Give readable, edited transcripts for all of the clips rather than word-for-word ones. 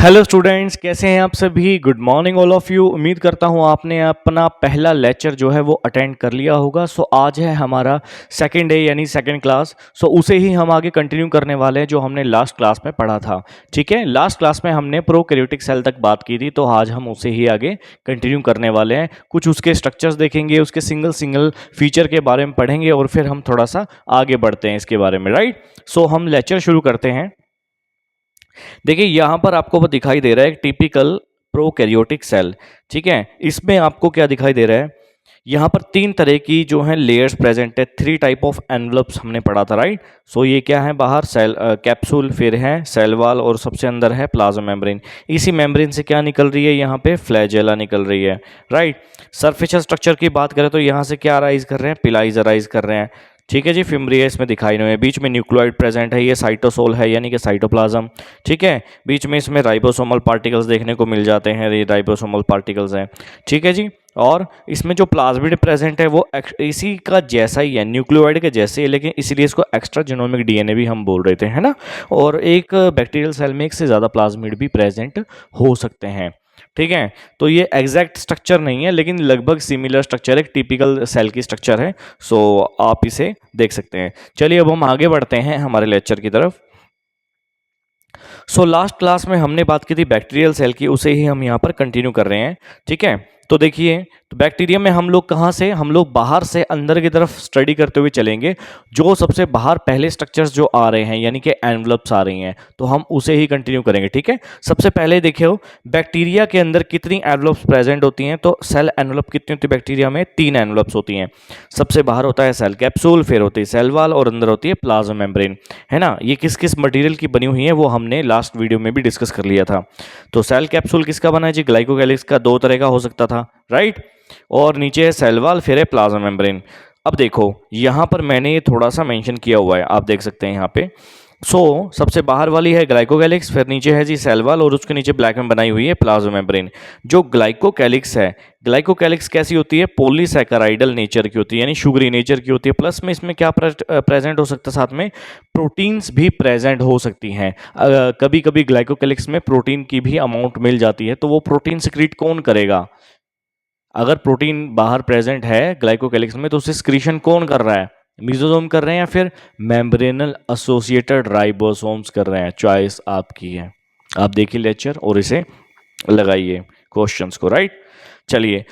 Hello students, कैसे हैं आप सभी। Good morning all of you. उम्मीद करता हूं आपने अपना पहला लेक्चर जो है वो अटेंड कर लिया होगा। सो आज है हमारा सेकंड डे यानी सेकंड क्लास। सो उसे ही हम आगे कंटिन्यू करने वाले हैं जो हमने लास्ट क्लास में पढ़ा था। ठीक है, लास्ट क्लास में हमने प्रोकैरियोटिक सेल तक बात की थी, तो आज हम उसे ही आगे कंटिन्यू करने वाले हैं। कुछ उसके स्ट्रक्चर्स देखेंगे, उसके सिंगल सिंगल फीचर के बारे में पढ़ेंगे और फिर हम थोड़ा सा आगे बढ़ते हैं इसके बारे में। राइट, सो हम लेक्चर शुरू करते हैं। देखिए यहाँ पर आपको वो दिखाई दे रहा है एक टिपिकल प्रोकैरियोटिक सेल। ठीक है, इसमें आपको क्या दिखाई दे रहा है, यहाँ पर तीन तरह की जो है लेयर्स प्रेजेंट है। थ्री टाइप ऑफ एनवलप्स हमने पढ़ा था। राइट, सो ये क्या है, बाहर सेल कैप्सूल, फिर है सेल वॉल और सबसे अंदर है प्लाज्मा मेम्ब्रेन। इसी मेम्ब्रेन से क्या निकल रही है, यहाँ पे फ्लैजेला निकल रही है। राइट, सरफेशियल स्ट्रक्चर की बात करें तो यहाँ से क्या अराइज कर रहे हैं, पिलाइज अराइज कर रहे हैं। ठीक है जी, फिम्ब्रिया इसमें दिखाई नहीं है। बीच में न्यूक्लियोइड प्रेजेंट है, ये साइटोसोल है यानी कि साइटोप्लाज्म। ठीक है, बीच में इसमें राइबोसोमल पार्टिकल्स देखने को मिल जाते हैं, ये राइबोसोमल पार्टिकल्स हैं। ठीक है जी, और इसमें जो प्लाज्मिड प्रेजेंट है वो इसी का जैसा ही है, न्यूक्लियोइड के जैसे ही, लेकिन इसीलिए इसको एक्स्ट्रा जीनोमिक डीएनए भी हम बोल रहे थे, है ना। और एक बैक्टीरियल सेल में एक से ज़्यादा प्लाज्मिड भी प्रेजेंट हो सकते हैं। ठीक है, तो ये एग्जैक्ट स्ट्रक्चर नहीं है लेकिन लगभग सिमिलर स्ट्रक्चर, एक टिपिकल सेल की स्ट्रक्चर है। सो आप इसे देख सकते हैं। चलिए अब हम आगे बढ़ते हैं हमारे लेक्चर की तरफ। सो लास्ट क्लास में हमने बात की थी बैक्टीरियल सेल की, उसे ही हम यहाँ पर कंटिन्यू कर रहे हैं। ठीक है, तो देखिए, तो बैक्टीरिया में हम लोग कहाँ से, हम लोग बाहर से अंदर की तरफ स्टडी करते हुए चलेंगे। जो सबसे बाहर पहले स्ट्रक्चर्स जो आ रहे हैं यानी कि एनवलप्स आ रही हैं, तो हम उसे ही कंटिन्यू करेंगे। ठीक है, सबसे पहले देखिए बैक्टीरिया के अंदर कितनी एनवलप्स प्रेजेंट होती हैं। तो सेल एनवलप कितनी होती है बैक्टीरिया में, 3 एनवलप्स होती हैं। सबसे बाहर होता है सेल कैप्सूल, फिर होती है सेल वॉल और अंदर होती है प्लाज्मा मेम्ब्रेन, है ना। ये किस किस मटेरियल की बनी हुई है वो हमने लास्ट वीडियो में भी डिस्कस कर लिया था। तो सेल कैप्सूल किसका बना है जी, ग्लाइकोकैलिक्स का। 2 तरह का हो सकता था। राइट, और नीचे है सेल वॉल, फिर है प्लाज्मा मेम्ब्रेन। अब देखो यहाँ पर मैंने ये थोड़ा सा मेंशन किया हुआ है, आप देख सकते हैं यहाँ पे। सबसे बाहर वाली है ग्लाइकोकैलिक्स, फिर नीचे है जी सेल वॉल और उसके नीचे ब्लैक में बनाई हुई है प्लाज्मा मेम्ब्रेन। जो ग्लाइकोकैलिक्स है, ग्लाइकोकैलिक्स कैसी होती है, पॉलीसैकेराइडल नेचर की होती है यानी शुगरी नेचर की होती है। प्लस में इसमें क्या प्रेजेंट हो सकता है, साथ में प्रोटीन्स भी प्रेजेंट हो सकती हैं। कभी कभी ग्लाइकोकैलिक्स में प्रोटीन की भी अमाउंट मिल जाती है, तो वो प्रोटीन सिक्रीट कौन करेगा। अगर प्रोटीन बाहर प्रेजेंट है ग्लाइकोकैलिक्स में तो उसे सिक्रीशन कौन कर रहा है, मिजोसोम कर रहे हैं या फिर मेम्ब्रेनल एसोसिएटेड राइबोसोम्स कर रहे हैं। चॉइस आपकी है, आप देखिए लेक्चर और इसे लगाइए क्वेश्चंस को। राइट, चलिए,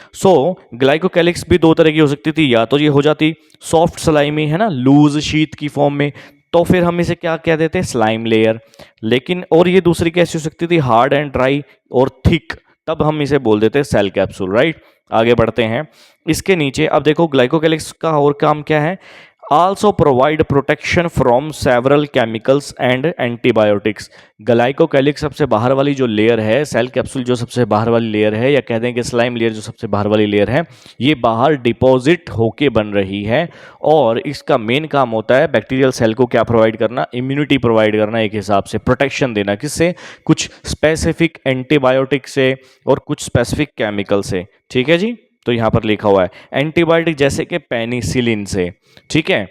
ग्लाइकोकैलिक्स भी 2 तरह की हो सकती थी। या तो ये हो जाती सॉफ्ट स्लाइमी, है ना, लूज शीट की फॉर्म में, तो फिर हम इसे क्या कह देते हैं, स्लाइम लेयर। लेकिन और ये दूसरी कैसी हो सकती थी, हार्ड एंड ड्राई और थिक, तब हम इसे बोल देते हैं सेल कैप्सूल। राइट, आगे बढ़ते हैं। इसके नीचे अब देखो ग्लाइकोकैलिक्स का और काम क्या है, also provide protection from several chemicals and antibiotics. Glycocalyx सबसे बाहर वाली जो लेयर है, सेल कैप्सूल जो सबसे बाहर वाली लेयर है, या कह दें कि स्लाइम लेयर जो सबसे बाहर वाली लेयर है, ये बाहर डिपॉजिट होके बन रही है। और इसका मेन काम होता है बैक्टीरियल सेल को क्या प्रोवाइड करना, इम्यूनिटी प्रोवाइड करना, एक हिसाब से प्रोटेक्शन देना। किससे, कुछ स्पेसिफिक एंटीबायोटिक से और कुछ स्पेसिफिक केमिकल से। ठीक है जी, तो यहां पर लिखा हुआ है एंटीबायोटिक जैसे कि पेनिसिलिन से। ठीक है,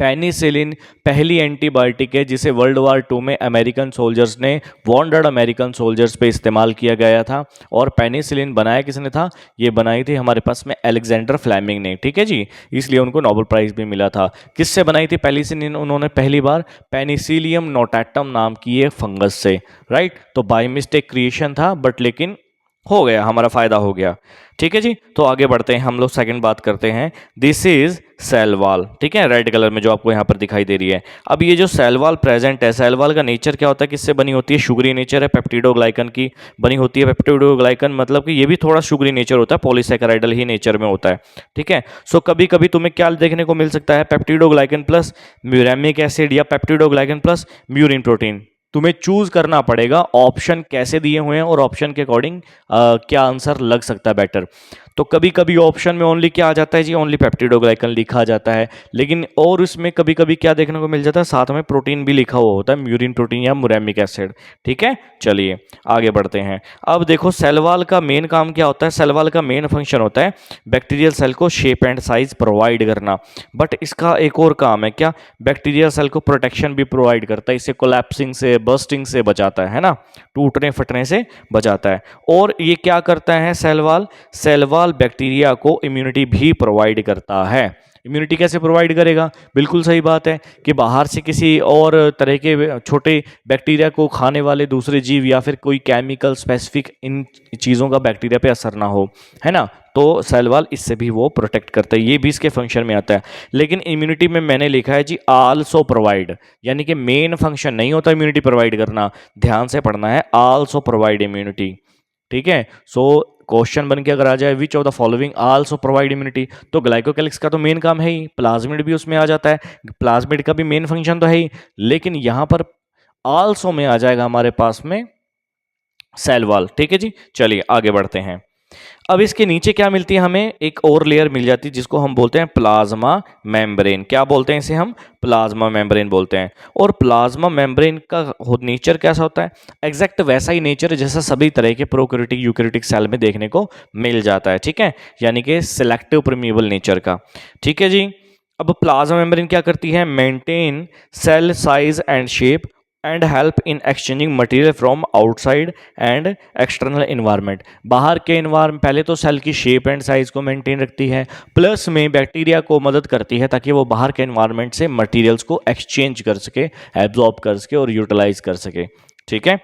पेनिसिलिन पहली एंटीबायोटिक है जिसे वर्ल्ड वार 2 में अमेरिकन सोल्जर्स ने, वॉन्डेड अमेरिकन सोल्जर्स पे इस्तेमाल किया गया था। और पेनिसिलिन बनाया किसने था, ये बनाई थी हमारे पास में अलेक्जेंडर फ्लेमिंग ने। ठीक है जी, इसलिए उनको नोबेल प्राइज भी मिला था। किससे बनाई थी पेनिसिलिन उन्होंने पहली बार, पेनिसिलियम नोटाटम नाम की ये फंगस से। राइट, तो बाय मिस्टेक क्रिएशन था बट लेकिन हो गया, हमारा फायदा हो गया। ठीक है जी, तो आगे बढ़ते हैं हम लोग, सेकंड बात करते हैं। This is cell wall. ठीक है, रेड कलर में जो आपको यहाँ पर दिखाई दे रही है। अब ये जो सेल वॉल प्रेजेंट है, सेल वॉल का नेचर क्या होता है, किससे बनी होती है, शुगरी नेचर है, पेप्टिडोग्लाइकन की बनी होती है। पेप्टिडोग्लाइकन मतलब कि ये भी थोड़ा शुगरी नेचर होता है, पॉलीसैकेराइडल ही नेचर में होता है। ठीक है, कभी कभी तुम्हें क्या देखने को मिल सकता है, पेप्टिडोग्लाइकन प्लस म्यूरेमिक एसिड या पेप्टिडोग्लाइकन प्लस म्यूरिन प्रोटीन। तुम्हें चूज करना पड़ेगा ऑप्शन कैसे दिए हुए हैं और ऑप्शन के अकॉर्डिंग क्या आंसर लग सकता है बेटर। तो कभी कभी ऑप्शन में ओनली क्या आ जाता है जी, ओनली पेप्टिडोग्लाइकन लिखा जाता है, लेकिन और उसमें कभी कभी क्या देखने को मिल जाता है, साथ में प्रोटीन भी लिखा हुआ होता है, म्यूरिन प्रोटीन या मुरेमिक एसिड। ठीक है, चलिए आगे बढ़ते हैं। अब देखो सेल वॉल का मेन काम क्या होता है, सेल वॉल का मेन फंक्शन होता है बैक्टीरियल सेल को शेप एंड साइज प्रोवाइड करना, बट इसका एक और काम है क्या, बैक्टीरियल सेल को प्रोटेक्शन भी प्रोवाइड करता है, इसे कोलैप्सिंग से बर्स्टिंग से बचाता है ना, टूटने फटने से बचाता है। और ये क्या करता है cell wall, cell wall bacteria को इम्यूनिटी भी प्रोवाइड करता है। इम्यूनिटी कैसे प्रोवाइड करेगा, बिल्कुल सही बात है कि बाहर से किसी और तरह के छोटे बैक्टीरिया को खाने वाले दूसरे जीव या फिर कोई केमिकल स्पेसिफिक इन चीज़ों का बैक्टीरिया पे असर ना हो, है ना, तो सेल वॉल इससे भी वो प्रोटेक्ट करता है, ये भी इसके फंक्शन में आता है। लेकिन इम्यूनिटी में मैंने लिखा है जी आल्सो प्रोवाइड, यानी कि मेन फंक्शन नहीं होता इम्यूनिटी प्रोवाइड करना, ध्यान से पढ़ना है, आल्सो प्रोवाइड इम्यूनिटी। ठीक है, सो क्वेश्चन बन के अगर आ जाए which of the following also provide immunity, तो ग्लाइकोकैलिक्स का तो मेन काम है ही, प्लाज्मिड भी उसमें आ जाता है, प्लाज्मिड का भी मेन फंक्शन तो है ही, लेकिन यहां पर आल्सो में आ जाएगा हमारे पास में सेल वॉल। ठीक है जी, चलिए आगे बढ़ते हैं। अब इसके नीचे क्या मिलती है हमें, एक और लेयर मिल जाती है जिसको हम बोलते हैं प्लाज्मा मेम्ब्रेन। क्या बोलते हैं इसे हम, प्लाज्मा मेम्ब्रेन बोलते हैं। और प्लाज्मा मेम्ब्रेन का नेचर कैसा होता है, एग्जैक्ट वैसा ही नेचर जैसा सभी तरह के प्रोकैरियोटिक यूकैरियोटिक सेल में देखने को मिल जाता है। ठीक है, यानी कि सिलेक्टिव परमिएबल नेचर का। ठीक है जी, अब प्लाज्मा मेम्ब्रेन क्या करती है, maintain cell size and shape and help in exchanging material from outside and external environment. बाहर के इन्वायरमेंट, पहले तो सेल की शेप एंड साइज को मेंटेन रखती है, प्लस में बैक्टीरिया को मदद करती है ताकि वो बाहर के इन्वायरमेंट से मटेरियल्स को एक्सचेंज कर सके, एब्जॉर्ब कर सके और यूटिलाइज कर सके। ठीक है,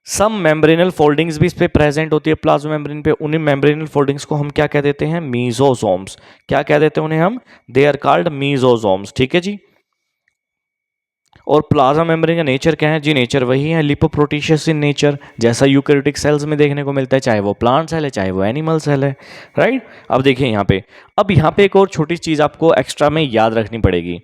सम मेम्ब्रेनल फोल्डिंग्स भी इस पे प्रेजेंट होती है प्लाज्मा मेम्ब्रेन पे, उन्हीं मेम्ब्रेनल फोल्डिंग्स को हम क्या कह देते हैं, मीजोसोम्स। क्या कह देते हैं उन्हें हम, दे आर कॉल्ड मीजोसोम्स। ठीक है जी, और प्लाज्मा मेम्ब्रेन का नेचर क्या है जी, नेचर वही है लिपोप्रोटीशियस इन नेचर, जैसा यूकैरियोटिक सेल्स में देखने को मिलता है, चाहे वो प्लांट सेल है चाहे वो एनिमल सेल है, राइट। अब देखिए यहाँ पे, अब यहाँ पे एक और छोटी चीज आपको एक्स्ट्रा में याद रखनी पड़ेगी।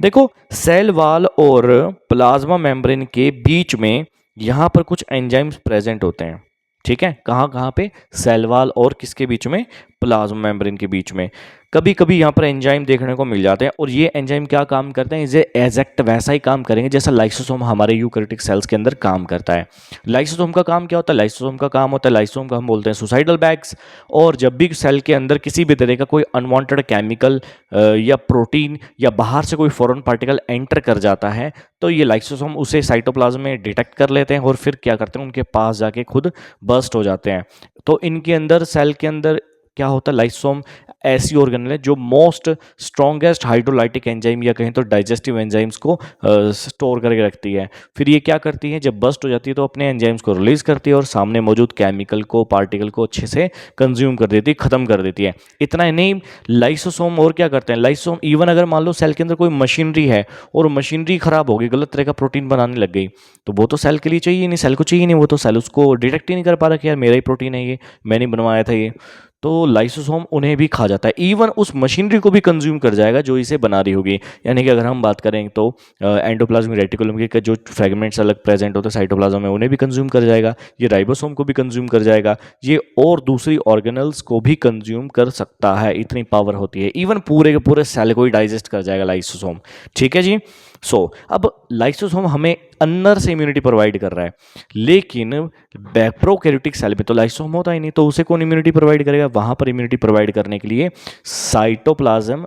देखो सेल वॉल और प्लाज्मा मेम्ब्रेन के बीच में यहाँ पर कुछ एंजाइम्स प्रेजेंट होते हैं। ठीक है, कहाँ कहाँ पे, सेल वॉल और किसके बीच में, प्लाज्मा मेम्ब्रेन के बीच में। कभी कभी यहाँ पर एंजाइम देखने को मिल जाते हैं, और ये एंजाइम क्या काम करते हैं, ये एग्जैक्ट वैसा ही काम करेंगे जैसा लाइसोसोम हमारे यूकैरियोटिक सेल्स के अंदर काम करता है। लाइसोसोम का काम क्या होता है, लाइसोसोम का काम होता है, लाइसोसोम का हम बोलते हैं सुसाइडल बैग्स। और जब भी सेल के अंदर किसी भी तरह का कोई अनवांटेड केमिकल या प्रोटीन या बाहर से कोई फॉरेन पार्टिकल एंटर कर जाता है, तो ये लाइसोसोम उसे साइटोप्लाज्म में डिटेक्ट कर लेते हैं और फिर क्या करते हैं, उनके पास जाके खुद बर्स्ट हो जाते हैं। तो इनके अंदर, सेल के अंदर क्या होता है, लाइसोसोम ऐसी ऑर्गेनेल है जो मोस्ट स्ट्रॉन्गेस्ट हाइड्रोलाइटिक एंजाइम या कहें तो डाइजेस्टिव एंजाइम्स को स्टोर करके रखती है। फिर ये क्या करती है, जब बस्ट हो जाती है तो अपने एंजाइम्स को रिलीज करती है और सामने मौजूद केमिकल को, पार्टिकल को अच्छे से कंज्यूम कर देती है, खत्म कर देती है। इतना ही नहीं, लाइसोसोम और क्या करते हैं, लाइसोसोम इवन अगर मान लो सेल के अंदर कोई मशीनरी है और मशीनरी खराब हो गई, गलत तरह का प्रोटीन बनाने लग गई, तो वो तो सेल के लिए चाहिए नहीं, सेल को चाहिए नहीं, वो तो सेल उसको डिटेक्ट ही नहीं कर पा रहा कि यार मेरा ही प्रोटीन है ये, मैंने बनवाया था ये। तो लाइसोसोम उन्हें भी खा जाता है, इवन उस मशीनरी को भी कंज्यूम कर जाएगा जो इसे बना रही होगी। यानी कि अगर हम बात करें तो एंडोप्लाज्मिक रेटिकुलम के जो फ्रेगमेंट्स अलग प्रेजेंट होते हैं साइटोप्लाज्म में, उन्हें भी कंज्यूम कर जाएगा, ये राइबोसोम को भी कंज्यूम कर जाएगा, ये और दूसरी ऑर्गेनल्स को भी कंज्यूम कर सकता है, इतनी पावर होती है। इवन पूरे के पूरे सेल को ही डाइजेस्ट कर जाएगा लाइसोसोम। ठीक है जी, अब लाइसोसोम हमें अंदर से इम्यूनिटी प्रोवाइड कर रहा है, लेकिन प्रोकैरियोटिक सेल में तो लाइसोसोम होता ही नहीं, तो उसे कौन इम्यूनिटी प्रोवाइड करेगा, वहां पर इम्यूनिटी प्रोवाइड करने के लिए साइटोप्लाज्म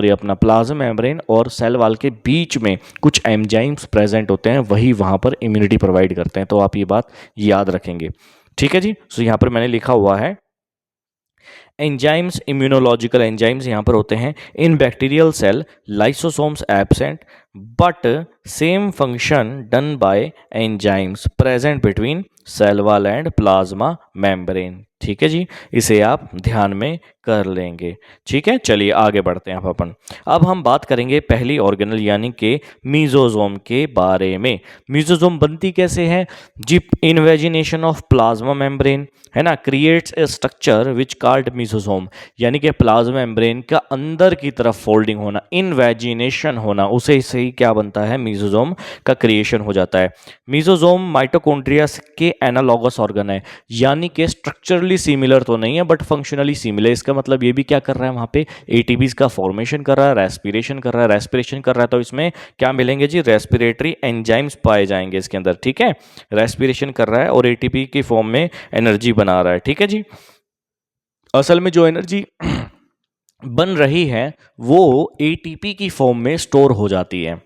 अपना प्लाज्मा मेम्ब्रेन और सेल वॉल के बीच में कुछ एंजाइम्स प्रेजेंट होते हैं, वही वहां पर इम्यूनिटी प्रोवाइड करते हैं। तो आप ये बात याद रखेंगे। ठीक है जी, सो यहां पर मैंने लिखा हुआ है एंजाइम्स, इम्यूनोलॉजिकल एंजाइम्स यहाँ पर होते हैं। In bacterial cell lysosomes absent but same function done by enzymes present between cell wall and plasma membrane. ठीक है जी, इसे आप ध्यान में कर लेंगे। ठीक है, चलिए आगे बढ़ते हैं अपन। अब हम बात करेंगे पहली ऑर्गेनल यानी कि मीजोजोम के बारे में। मीजोजोम बनती कैसे है जी, इनवेजिनेशन ऑफ प्लाज्मा मेम्ब्रेन, है ना, creates a structure which called mesosome, यानी कि प्लाज्मा मेम्ब्रेन का अंदर की तरफ फोल्डिंग होना, इनवेजिनेशन होना, उसे से ही क्या बनता है, मीजोजोम का क्रिएशन हो जाता है। मीजोजोम माइटोकॉन्ड्रिया के एनालॉगस ऑर्गन है, यानी कि स्ट्रक्चरली एक्चुअली सिमिलर तो नहीं है बट फंक्शनली सिमिलर। इसका मतलब ये भी क्या कर रहा है, वहाँ पे एटीपीज का फॉर्मेशन कर रहा है, रेस्पिरेशन कर रहा है, रेस्पिरेशन कर रहा है तो इसमें क्या मिलेंगे जी, रेस्पिरेटरी एंजाइम्स पाए जाएंगे इसके अंदर, ठीक है। रेस्पिरेशन कर रहा है और एटीपी की फॉर्म में एनर्जी बना रहा है, ठीक है जी। असल में जो एनर्जी बन रही है वो एटीपी की फॉर्म में स्टोर हो जाती है,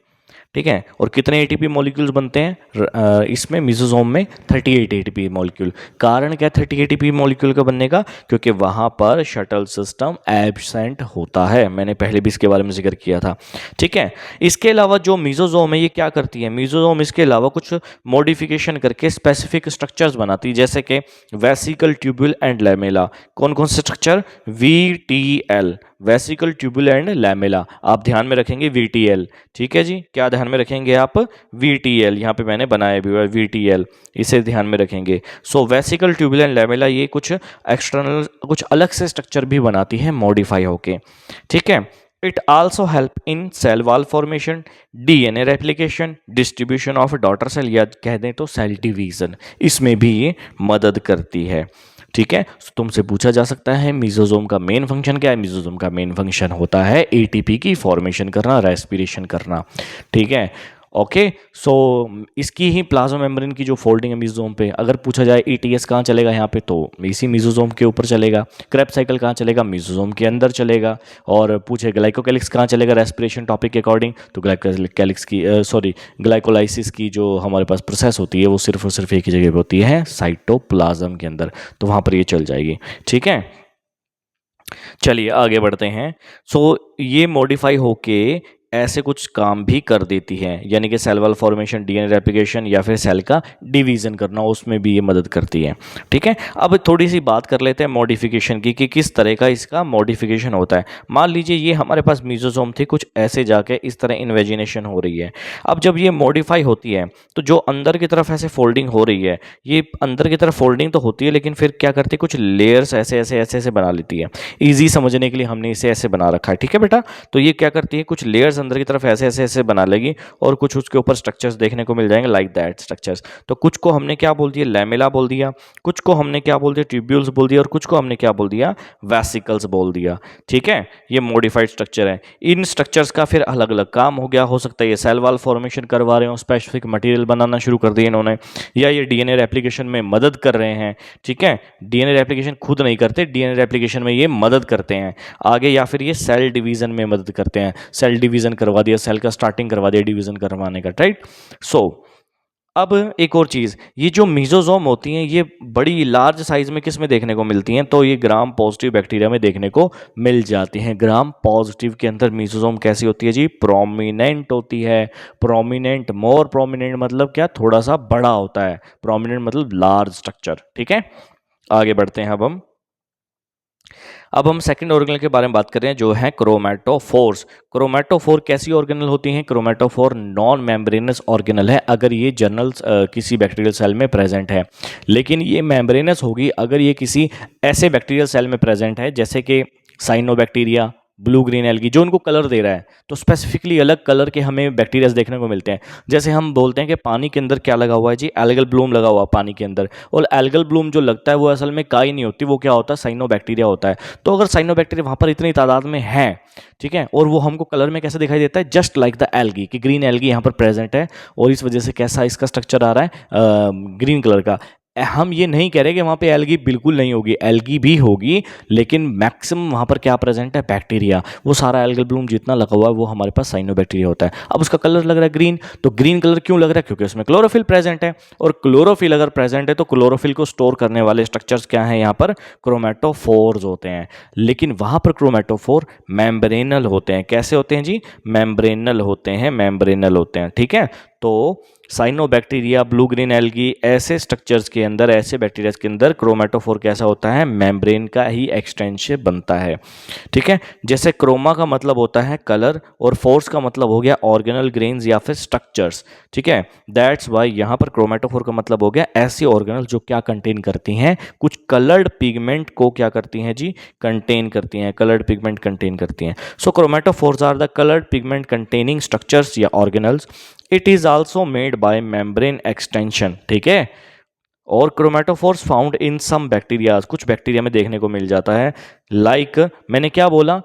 ठीक है। और कितने एटीपी मॉलिक्यूल्स बनते हैं इसमें मिसोसोम में 38 एटीपी मॉलिक्यूल। कारण क्या 38 एटीपी मॉलिक्यूल का बनने का, क्योंकि वहाँ पर शटल सिस्टम एब्सेंट होता है। मैंने पहले भी इसके बारे में जिक्र किया था, ठीक है। इसके अलावा जो मिसोसोम है ये क्या करती है, मिसोसोम इसके अलावा कुछ मॉडिफिकेशन करके स्पेसिफिक स्ट्रक्चर्स बनाती है, जैसे कि वेसिकल, ट्यूब्यूल एंड लैमेला। कौन कौन से structure, VTL, vesicle, tubule and lamella. आप ध्यान में रखेंगे VTL, ठीक है जी। क्या ध्यान में रखेंगे आप, VTL, यहाँ पे मैंने बनाया भी हुआ है VTL, इसे ध्यान में रखेंगे। सो वेसिकल, ट्यूब्यूल एंड लैमेला ये कुछ एक्सटर्नल, कुछ अलग से स्ट्रक्चर भी बनाती है मॉडिफाई होके, ठीक है। It also help in cell wall formation, DNA replication, distribution of daughter cell, या कह दें तो सेल डिवीजन, इसमें भी ये मदद करती है, ठीक है। तुमसे पूछा जा सकता है मिसोसोम का मेन फंक्शन क्या है। मिसोसोम का मेन फंक्शन होता है एटीपी की फॉर्मेशन करना, रेस्पिरेशन करना, ठीक है। ओके, सो इसकी ही प्लाज्मा मेम्ब्रेन की जो फोल्डिंग है मिसोसोम पे, अगर पूछा जाए ETS कहाँ चलेगा यहाँ पे, तो इसी मिसोसोम के ऊपर चलेगा। क्रेब्स साइकिल कहाँ चलेगा, मिसोसोम के अंदर चलेगा। और पूछे ग्लाइकोकैलिक्स कहाँ चलेगा रेस्पिरेशन टॉपिक के अकॉर्डिंग, तो ग्लाइकोकैलिक्स की ग्लाइकोलाइसिस की जो हमारे पास प्रोसेस होती है वो सिर्फ और सिर्फ एक ही जगह पे होती है, साइटोप्लाज्म के अंदर, तो वहाँ पर ये चल जाएगी, ठीक है। चलिए आगे बढ़ते हैं। सो ये मॉडिफाई होके ऐसे कुछ काम भी कर देती है, यानी कि cell wall formation, DNA replication, या फिर सेल का डिवीजन करना, उसमें भी ये मदद करती है, ठीक है। अब थोड़ी सी बात कर लेते हैं मॉडिफिकेशन की कि किस तरह का इसका मॉडिफिकेशन होता है। मान लीजिए ये हमारे पास मिसोसोम थी, कुछ ऐसे जाके इस तरह इन्वेजिनेशन हो रही है। अब जब ये मॉडिफाई होती है तो जो अंदर की तरफ ऐसे फोल्डिंग हो रही है, ये अंदर की तरफ फोल्डिंग तो होती है लेकिन फिर क्या करती है, कुछ लेयर्स ऐसे ऐसे ऐसे ऐसे बना लेती है। ईजी समझने के लिए हमने इसे ऐसे बना रखा है, ठीक है बेटा। तो ये क्या करती है, कुछ लेयर्स अंदर की तरफ ऐसे ऐसे ऐसे बना लेगी और कुछ उसके ऊपर स्ट्रक्चर्स देखने को मिल जाएंगे, लाइक दैट स्ट्रक्चर्स। तो कुछ को हमने क्या बोल दिया, लैमेला बोल दिया, कुछ को हमने क्या बोल दिया, ट्यूब्यूल्स बोल दिया, और कुछ को हमने क्या बोल दिया, वेसिकल्स बोल दिया, ठीक है। ये मॉडिफाइड स्ट्रक्चर है। इन स्ट्रक्चर्स का फिर अलग अलग काम हो गया, हो सकता है ये सेल वॉल फॉर्मेशन करवा रहे हो, स्पेसिफिक मटेरियल बनाना शुरू कर दिए इन्होंने, या ये DNA रेप्लिकेशन में मदद कर रहे हैं, ठीक है। DNA रेप्लिकेशन खुद नहीं करते, DNA रेप्लिकेशन में ये मदद करते हैं आगे, या फिर ये सेल डिवीजन में मदद करते हैं। सेल डिवीजन करवा दिया, सेल का स्टार्टिंग करवा दिया डिवीजन करवाने का, राइट। सो अब एक और चीज़, ये जो मिसोसोम होती हैं ये बड़ी लार्ज साइज में किस में देखने को मिलती हैं, तो ये ग्राम पॉजिटिव बैक्टीरिया में देखने को मिल जाती हैं। ग्राम पॉजिटिव के अंदर मिसोसोम कैसी होती है जी, प्रोमिनेंट होती है। प्रोमिनेंट, मोर प्रोमिनेंट मतलब क्या, थोड़ा सा बड़ा होता है, प्रोमिनेंट मतलब लार्ज स्ट्रक्चर, ठीक है। आगे बढ़ते हैं अब हम सेकंड ऑर्गेनल के बारे में बात कर रहे हैं जो है क्रोमैटोफोर्स। क्रोमैटोफोर कैसी ऑर्गेनल होती हैं, क्रोमैटोफोर नॉन मेम्ब्रेनस ऑर्गेनल है अगर ये जर्नल किसी बैक्टीरियल सेल में प्रेजेंट है, लेकिन ये मेम्ब्रेनस होगी अगर ये किसी ऐसे बैक्टीरियल सेल में प्रेजेंट है जैसे कि साइनोबैक्टीरिया, ब्लू ग्रीन एल्गी, जो उनको कलर दे रहा है। तो स्पेसिफिकली अलग कलर के हमें बैक्टीरियाज देखने को मिलते हैं। जैसे हम बोलते हैं कि पानी के अंदर क्या लगा हुआ है जी, एल्गल ब्लूम लगा हुआ है पानी के अंदर, और एल्गल ब्लूम जो लगता है वो असल में काई नहीं होती, वो क्या होता है, साइनोबैक्टीरिया होता है। तो अगर साइनोबैक्टीरिया वहाँ पर इतनी तादाद में है, ठीक है, और वो हमको कलर में कैसे दिखाई देता है, जस्ट लाइक द एल्गी, कि ग्रीन एल्गी यहाँ पर प्रेजेंट है और इस वजह से कैसा इसका स्ट्रक्चर आ रहा है, ग्रीन कलर का। हम ये नहीं कह रहे कि वहाँ पे एल्गी बिल्कुल नहीं होगी, एल्गी भी होगी, लेकिन मैक्सिमम वहाँ पर क्या प्रेजेंट है, बैक्टीरिया। वो सारा एल्गल ब्लूम जितना लगा हुआ है वो हमारे पास साइनोबैक्टीरिया होता है। अब उसका कलर लग रहा है ग्रीन, तो ग्रीन कलर क्यों लग रहा है, क्योंकि उसमें क्लोरोफिल प्रेजेंट है, और क्लोरोफिल अगर प्रेजेंट है तो क्लोरोफिल को स्टोर करने वाले स्ट्रक्चर्स क्या हैं, यहाँ पर क्रोमैटोफोर्स होते हैं। लेकिन वहाँ पर क्रोमैटोफोर मेम्ब्रेनल होते हैं। कैसे होते हैं जी, मेम्ब्रेनल होते हैं, मेम्ब्रेनल होते हैं, ठीक है। तो साइनोबैक्टीरिया, ब्लू ग्रीन एल्गी, ऐसे स्ट्रक्चर्स के अंदर, ऐसे बैक्टीरिया के अंदर क्रोमैटोफोर कैसा होता है, मेम्ब्रेन का ही एक्सटेंशन बनता है, ठीक है। जैसे क्रोमा का मतलब होता है कलर और फोर्स का मतलब हो गया ऑर्गेनल ग्रेन्स या फिर स्ट्रक्चर्स, ठीक है। दैट्स वाई यहाँ पर क्रोमैटोफोर का मतलब हो गया ऐसी ऑर्गेनल जो क्या कंटेन करती हैं, कुछ कलर्ड पिगमेंट को क्या करती हैं जी, कंटेन करती हैं, कलर्ड पिगमेंट कंटेन करती हैं। So chromatophores are the coloured pigment containing structures या organelles. It is also made by membrane extension, ठीक है। और chromatophores found in some bacteria, कुछ बैक्टीरिया में देखने को मिल जाता है। लाइक मैंने क्या बोला,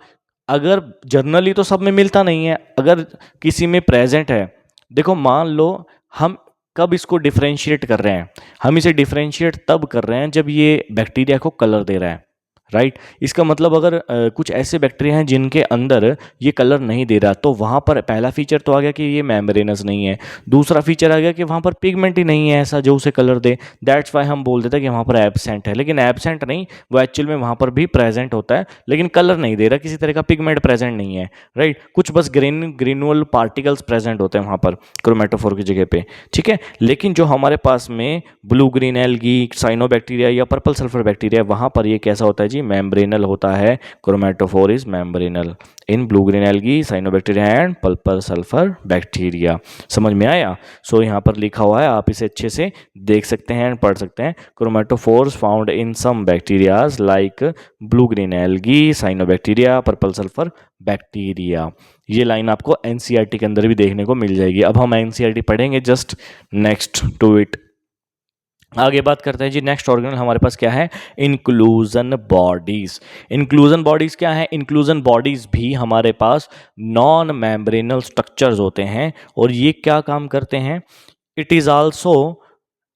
अगर जनरली तो सब में मिलता नहीं है, अगर किसी में प्रेजेंट है, देखो मान लो हम कब इसको डिफरेंशिएट कर रहे हैं, हम इसे डिफरेंशिएट तब कर रहे हैं जब ये बैक्टीरिया को कलर दे रहा है, राइट। इसका मतलब अगर कुछ ऐसे बैक्टीरिया हैं जिनके अंदर ये कलर नहीं दे रहा, तो वहाँ पर पहला फीचर तो आ गया कि ये मेम्ब्रेनस नहीं है, दूसरा फीचर आ गया कि वहाँ पर पिगमेंट ही नहीं है ऐसा जो उसे कलर दे। दैट्स वाई हम बोल देते हैं कि वहाँ पर एब्सेंट है, लेकिन एब्सेंट नहीं, वो एक्चुअल में वहाँ पर भी प्रेजेंट होता है, लेकिन कलर नहीं दे रहा, किसी तरह का पिगमेंट प्रेजेंट नहीं है, राइट। कुछ बस ग्रेनुअल पार्टिकल्स प्रेजेंट होते हैं वहाँ पर क्रोमेटोफोर की जगह पे, ठीक है। लेकिन जो हमारे पास में ब्लू ग्रीन एल्गी, साइनोबैक्टीरिया या पर्पल सल्फर बैक्टीरिया, वहाँ पर ये कैसा होता है जी, मेम्ब्रेनल होता है। Chromatophore is membranal in blue green algae, cyanobacteria and purple sulphur bacteria. समझ में आया? सो यहाँ पर लिखा हुआ है, आप इसे अच्छे से देख सकते हैं एंड पढ़ सकते हैं। Chromatophores found in some bacterias like blue green algae, cyanobacteria, purple sulphur bacteria. ये लाइन आपको एनसीईआरटी के अंदर भी देखने को मिल जाएगी। अब हम एनसीईआरटी पढ़ेंगे जस्ट नेक्स्ट टू इट। आगे बात करते हैं जी, नेक्स्ट ऑर्गेनल हमारे पास क्या है, इंक्लूजन बॉडीज। इंक्लूजन बॉडीज क्या है? इंक्लूजन बॉडीज भी हमारे पास नॉन मेम्ब्रेनल स्ट्रक्चर्स होते हैं, और ये क्या काम करते हैं? It is also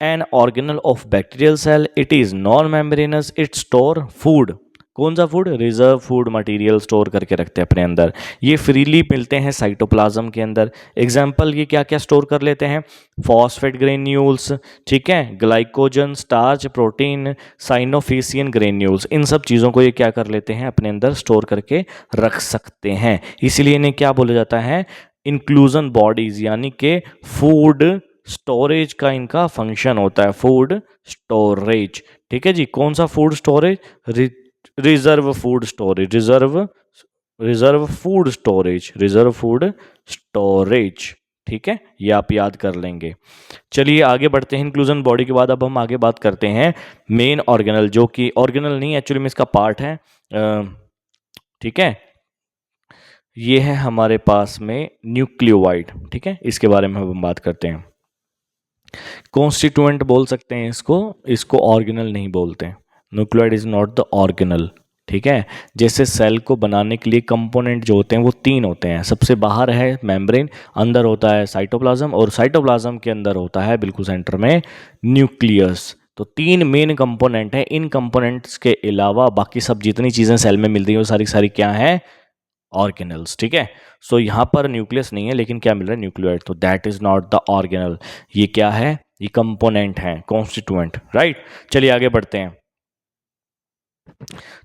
an organelle of bacterial cell, it is non membranous, it store food. कौन सा food? Reserve food material store करके रखते हैं अपने अंदर। ये फ्रीली मिलते हैं साइटोप्लाज्म के अंदर। एग्जाम्पल, ये क्या क्या स्टोर कर लेते हैं? फॉस्फेट ग्रेन्यूल्स, ठीक है, ग्लाइकोजन, स्टार्च, प्रोटीन, साइनोफिशियन ग्रेन्यूल्स, इन सब चीज़ों को ये क्या कर लेते हैं? अपने अंदर स्टोर करके रख सकते हैं। इसीलिए इन्हें क्या बोला जाता है? इंक्लूजन बॉडीज, यानी कि फूड स्टोरेज का इनका फंक्शन होता है, फूड स्टोरेज। ठीक है जी, कौन सा food storage? Reserve food storage, reserve food storage, reserve food storage. ठीक है, ये आप याद कर लेंगे। चलिए आगे बढ़ते हैं। इंक्लूजन बॉडी के बाद अब हम आगे बात करते हैं मेन ऑर्गेनल, जो कि ऑर्गेनल नहीं, एक्चुअली में इसका पार्ट है। ठीक है, ये है हमारे पास में न्यूक्लियोइड। ठीक है, इसके बारे में हम बात करते हैं। कॉन्स्टिट्यूएंट बोल सकते हैं इसको ऑर्गेनल नहीं बोलते हैं। Nucleoid is not the organelle. ठीक है, जैसे सेल को बनाने के लिए कंपोनेंट जो होते हैं वो 3 होते हैं। सबसे बाहर है मेम्ब्रेन, अंदर होता है साइटोप्लाज्म, और साइटोप्लाज्म के अंदर होता है बिल्कुल सेंटर में न्यूक्लियस। तो 3 मेन कंपोनेंट हैं। इन कंपोनेंट्स के अलावा बाकी सब जितनी चीज़ें सेल में मिलती हैं वो सारी सारी क्या हैं? ऑर्गेनल्स। ठीक है, सो यहाँ पर न्यूक्लियस नहीं है, लेकिन क्या मिल रहा है? न्यूक्लियोइड। तो that is not the organelle. ये क्या है? ये कंपोनेंट है, कॉन्स्टिट्यूएंट, राइट। चलिए आगे बढ़ते हैं।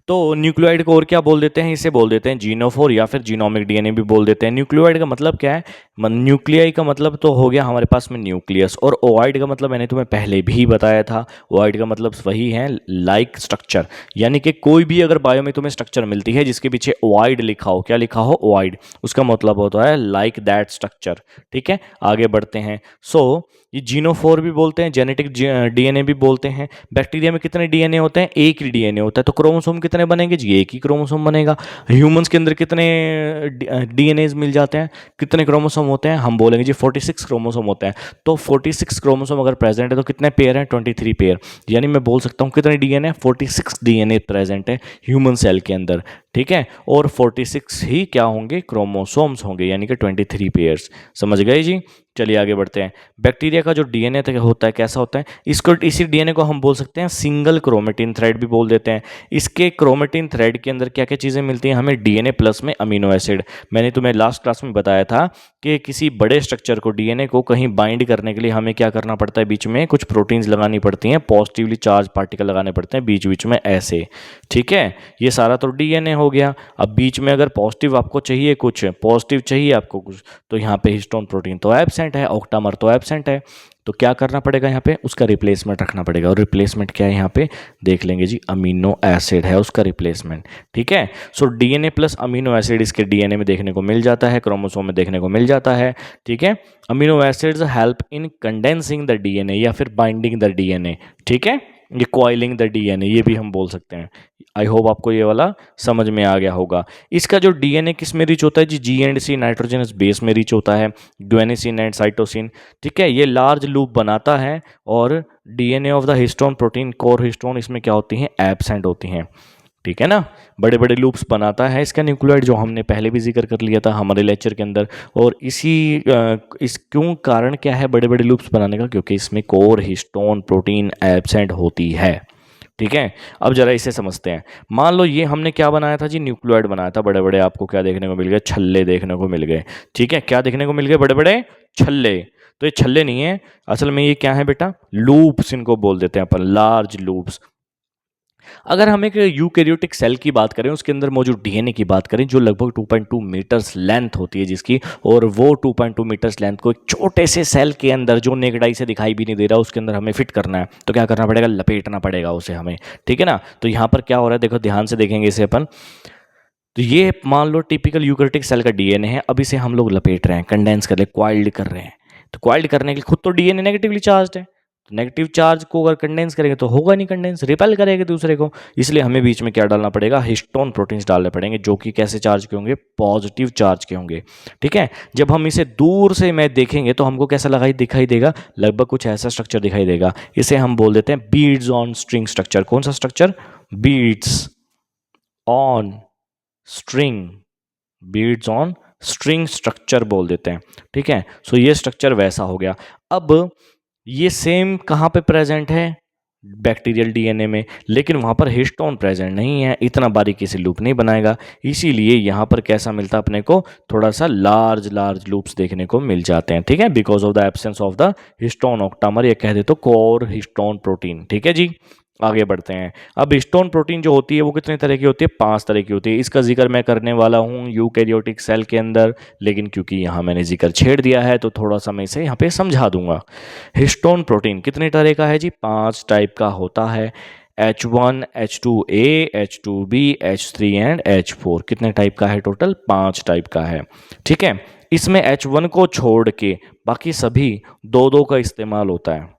तो न्यूक्लियोइड को और क्या बोल देते हैं? इसे बोल देते हैं जीनोफोर, या फिर जीनोमिक डीएनए भी बोल देते हैं। न्यूक्लियोइड का मतलब क्या है? न्यूक्लियाई का मतलब तो हो गया हमारे पास में न्यूक्लियस, और ओवाइड का मतलब मैंने तुम्हें पहले भी बताया था। ओवाइड का मतलब वही है, लाइक स्ट्रक्चर, यानी कि कोई भी अगर बायो में तुम्हें स्ट्रक्चर मिलती है जिसके पीछे ओवाइड लिखा हो, क्या लिखा हो? ओवाइड, उसका मतलब होता है लाइक दैट स्ट्रक्चर। ठीक है, आगे बढ़ते हैं। सो ये जीनोफोर भी बोलते हैं, जेनेटिक डीएनए भी बोलते हैं। बैक्टीरिया में कितने डीएनए होते हैं? एक ही डीएनए होता है। तो क्रोमोसोम कितने बनेंगे जी? एक ही क्रोमोसोम बनेगा। ह्यूमंस के अंदर कितने डीएनए मिल जाते हैं? कितने क्रोमोसोम होते हैं? हम बोलेंगे जी 46 क्रोमोसोम होते हैं। तो 46 क्रोमोसोम अगर प्रेजेंट है तो कितने पेयर हैं? 23 पेयर। यानी मैं बोल सकता हूँ कितने डीएनए? 46 डीएनए प्रेजेंट है ह्यूमन सेल के अंदर। ठीक है, और 46 ही क्या होंगे? क्रोमोसोम्स होंगे, यानी कि 23 पेयर्स। समझ गए जी? चलिए आगे बढ़ते हैं। बैक्टीरिया का जो डीएनए होता है कैसा होता है? इसी डीएनए को हम बोल सकते हैं सिंगल क्रोमेटिन थ्रेड भी बोल देते हैं। इसके क्रोमेटिन थ्रेड के अंदर क्या क्या चीज़ें मिलती हैं हमें? डीएनए प्लस में अमीनो एसिड। मैंने तुम्हें लास्ट क्लास में बताया था कि किसी बड़े स्ट्रक्चर को, डीएनए को कहीं बाइंड करने के लिए हमें क्या करना पड़ता है? बीच में कुछ प्रोटीन्स लगानी पड़ती हैं, पॉजिटिवली चार्ज पार्टिकल लगाने पड़ते हैं बीच बीच में ऐसे। ठीक है, ये सारा तो डीएनए हो गया। अब बीच में अगर पॉजिटिव आपको चाहिए, कुछ पॉजिटिव चाहिए आपको कुछ, तो यहाँ पे हिस्टोन प्रोटीन तो एब्सेंट है, ऑक्टामर तो एब्सेंट है, तो क्या करना पड़ेगा? यहाँ पे उसका रिप्लेसमेंट रखना पड़ेगा। और रिप्लेसमेंट क्या है यहाँ पे? देख लेंगे जी, अमीनो एसिड है उसका रिप्लेसमेंट। ठीक है, so DNA plus amino acid इसके डीएनए में देखने को मिल जाता है, क्रोमोसोम में देखने को मिल जाता है। ठीक है, amino acids help in condensing the DNA या फिर बाइंडिंग द डीएनए। ठीक है, ये कॉइलिंग द डीएनए, ये भी हम बोल सकते हैं। आई होप आपको ये वाला समझ में आ गया होगा। इसका जो डीएनए किस में रिच होता है जी, जी एंड सी नाइट्रोजनस बेस में रिच होता है, ग्वेनिसिन एंड साइटोसिन। ठीक है, ये लार्ज लूप बनाता है और DNA of the histone protein core histone इसमें क्या होती हैं, एब्सेंट होती हैं। ठीक है ना, बड़े बड़े लूप्स बनाता है इसका न्यूक्लियोइड, जो हमने पहले भी जिक्र कर लिया था हमारे लेक्चर के अंदर। और इस क्यों कारण क्या है बड़े बड़े लूप्स बनाने का, क्योंकि इसमें कोर हिस्टोन प्रोटीन एब्सेंट होती है। ठीक है, अब जरा इसे समझते हैं। मान लो ये हमने क्या बनाया था जी, न्यूक्लियोइड बनाया था। बड़े बड़े आपको क्या देखने को मिल गए, छल्ले देखने को मिल गए। ठीक है, क्या देखने को मिल गए, बड़े बड़े छल्ले। तो ये छल्ले नहीं है, असल में ये क्या है बेटा, लूप्स इनको बोल देते हैं अपन, लार्ज लूप्स। अगर हम एक यूकैरियोटिक सेल की बात करें, उसके अंदर मौजूद डीएनए की बात करें, जो लगभग 2.2 मीटर्स लेंथ होती है जिसकी, और वो 2.2 मीटर्स लेंथ को एक छोटे से सेल के अंदर जो नेकेड आई से दिखाई भी नहीं दे रहा उसके अंदर हमें फिट करना है, तो क्या करना पड़ेगा, लपेटना पड़ेगा उसे हमें। ठीक है ना, तो यहाँ पर क्या हो रहा है, देखो ध्यान से देखेंगे इसे अपन। तो ये मान लो टिपिकल यूकैरियोटिक सेल का डीएनए है, अब इसे हम लोग लपेट रहे हैं, कंडेंस कर रहे हैं, क्वाइल्ड कर रहे हैं। तो क्वाइल्ड करने के लिए खुद तो डीएनए नेगेटिवली चार्ज है, तो नेगेटिव चार्ज को अगर कंडेंस करेंगे तो होगा नहीं कंडेंस, रिपेल करेंगे दूसरे को। इसलिए हमें बीच में क्या डालना पड़ेगा, हिस्टोन प्रोटीन्स डालने पड़ेंगे, जो कि कैसे चार्ज के होंगे, पॉजिटिव चार्ज के होंगे। ठीक है, जब हम इसे दूर से मैं देखेंगे तो हमको कैसा दिखाई देगा, लगभग कुछ ऐसा स्ट्रक्चर दिखाई देगा। इसे हम बोल देते हैं बीड्स ऑन स्ट्रिंग स्ट्रक्चर। कौन सा structure, beads on string, beads on string structure बोल देते हैं। ठीक है, सो ये स्ट्रक्चर वैसा हो गया। अब ये सेम कहाँ पे प्रेजेंट है, बैक्टीरियल डीएनए में, लेकिन वहाँ पर हिस्टोन प्रेजेंट नहीं है, इतना बारीकी से लूप नहीं बनाएगा, इसीलिए यहाँ पर कैसा मिलता है अपने को, थोड़ा सा लार्ज लार्ज लूप्स देखने को मिल जाते हैं। ठीक है, because of the absence of the histone octamer, ये कह दे तो कोर हिस्टोन प्रोटीन। ठीक है जी, आगे बढ़ते हैं। अब हिस्टोन प्रोटीन जो होती है वो कितने तरह की होती है, 5 तरह की होती है। इसका जिक्र मैं करने वाला हूँ यूकैरियोटिक सेल के अंदर, लेकिन क्योंकि यहाँ मैंने जिक्र छेड़ दिया है तो थोड़ा सा मैं इसे यहाँ पे समझा दूंगा। हिस्टोन प्रोटीन कितने तरह का है जी, 5 टाइप का होता है। H1, H2A, H2B, H3 and H4। कितने टाइप का है टोटल, 5 टाइप का है। ठीक है, इसमें H1 को छोड़ के बाकी सभी दो दो का इस्तेमाल होता है,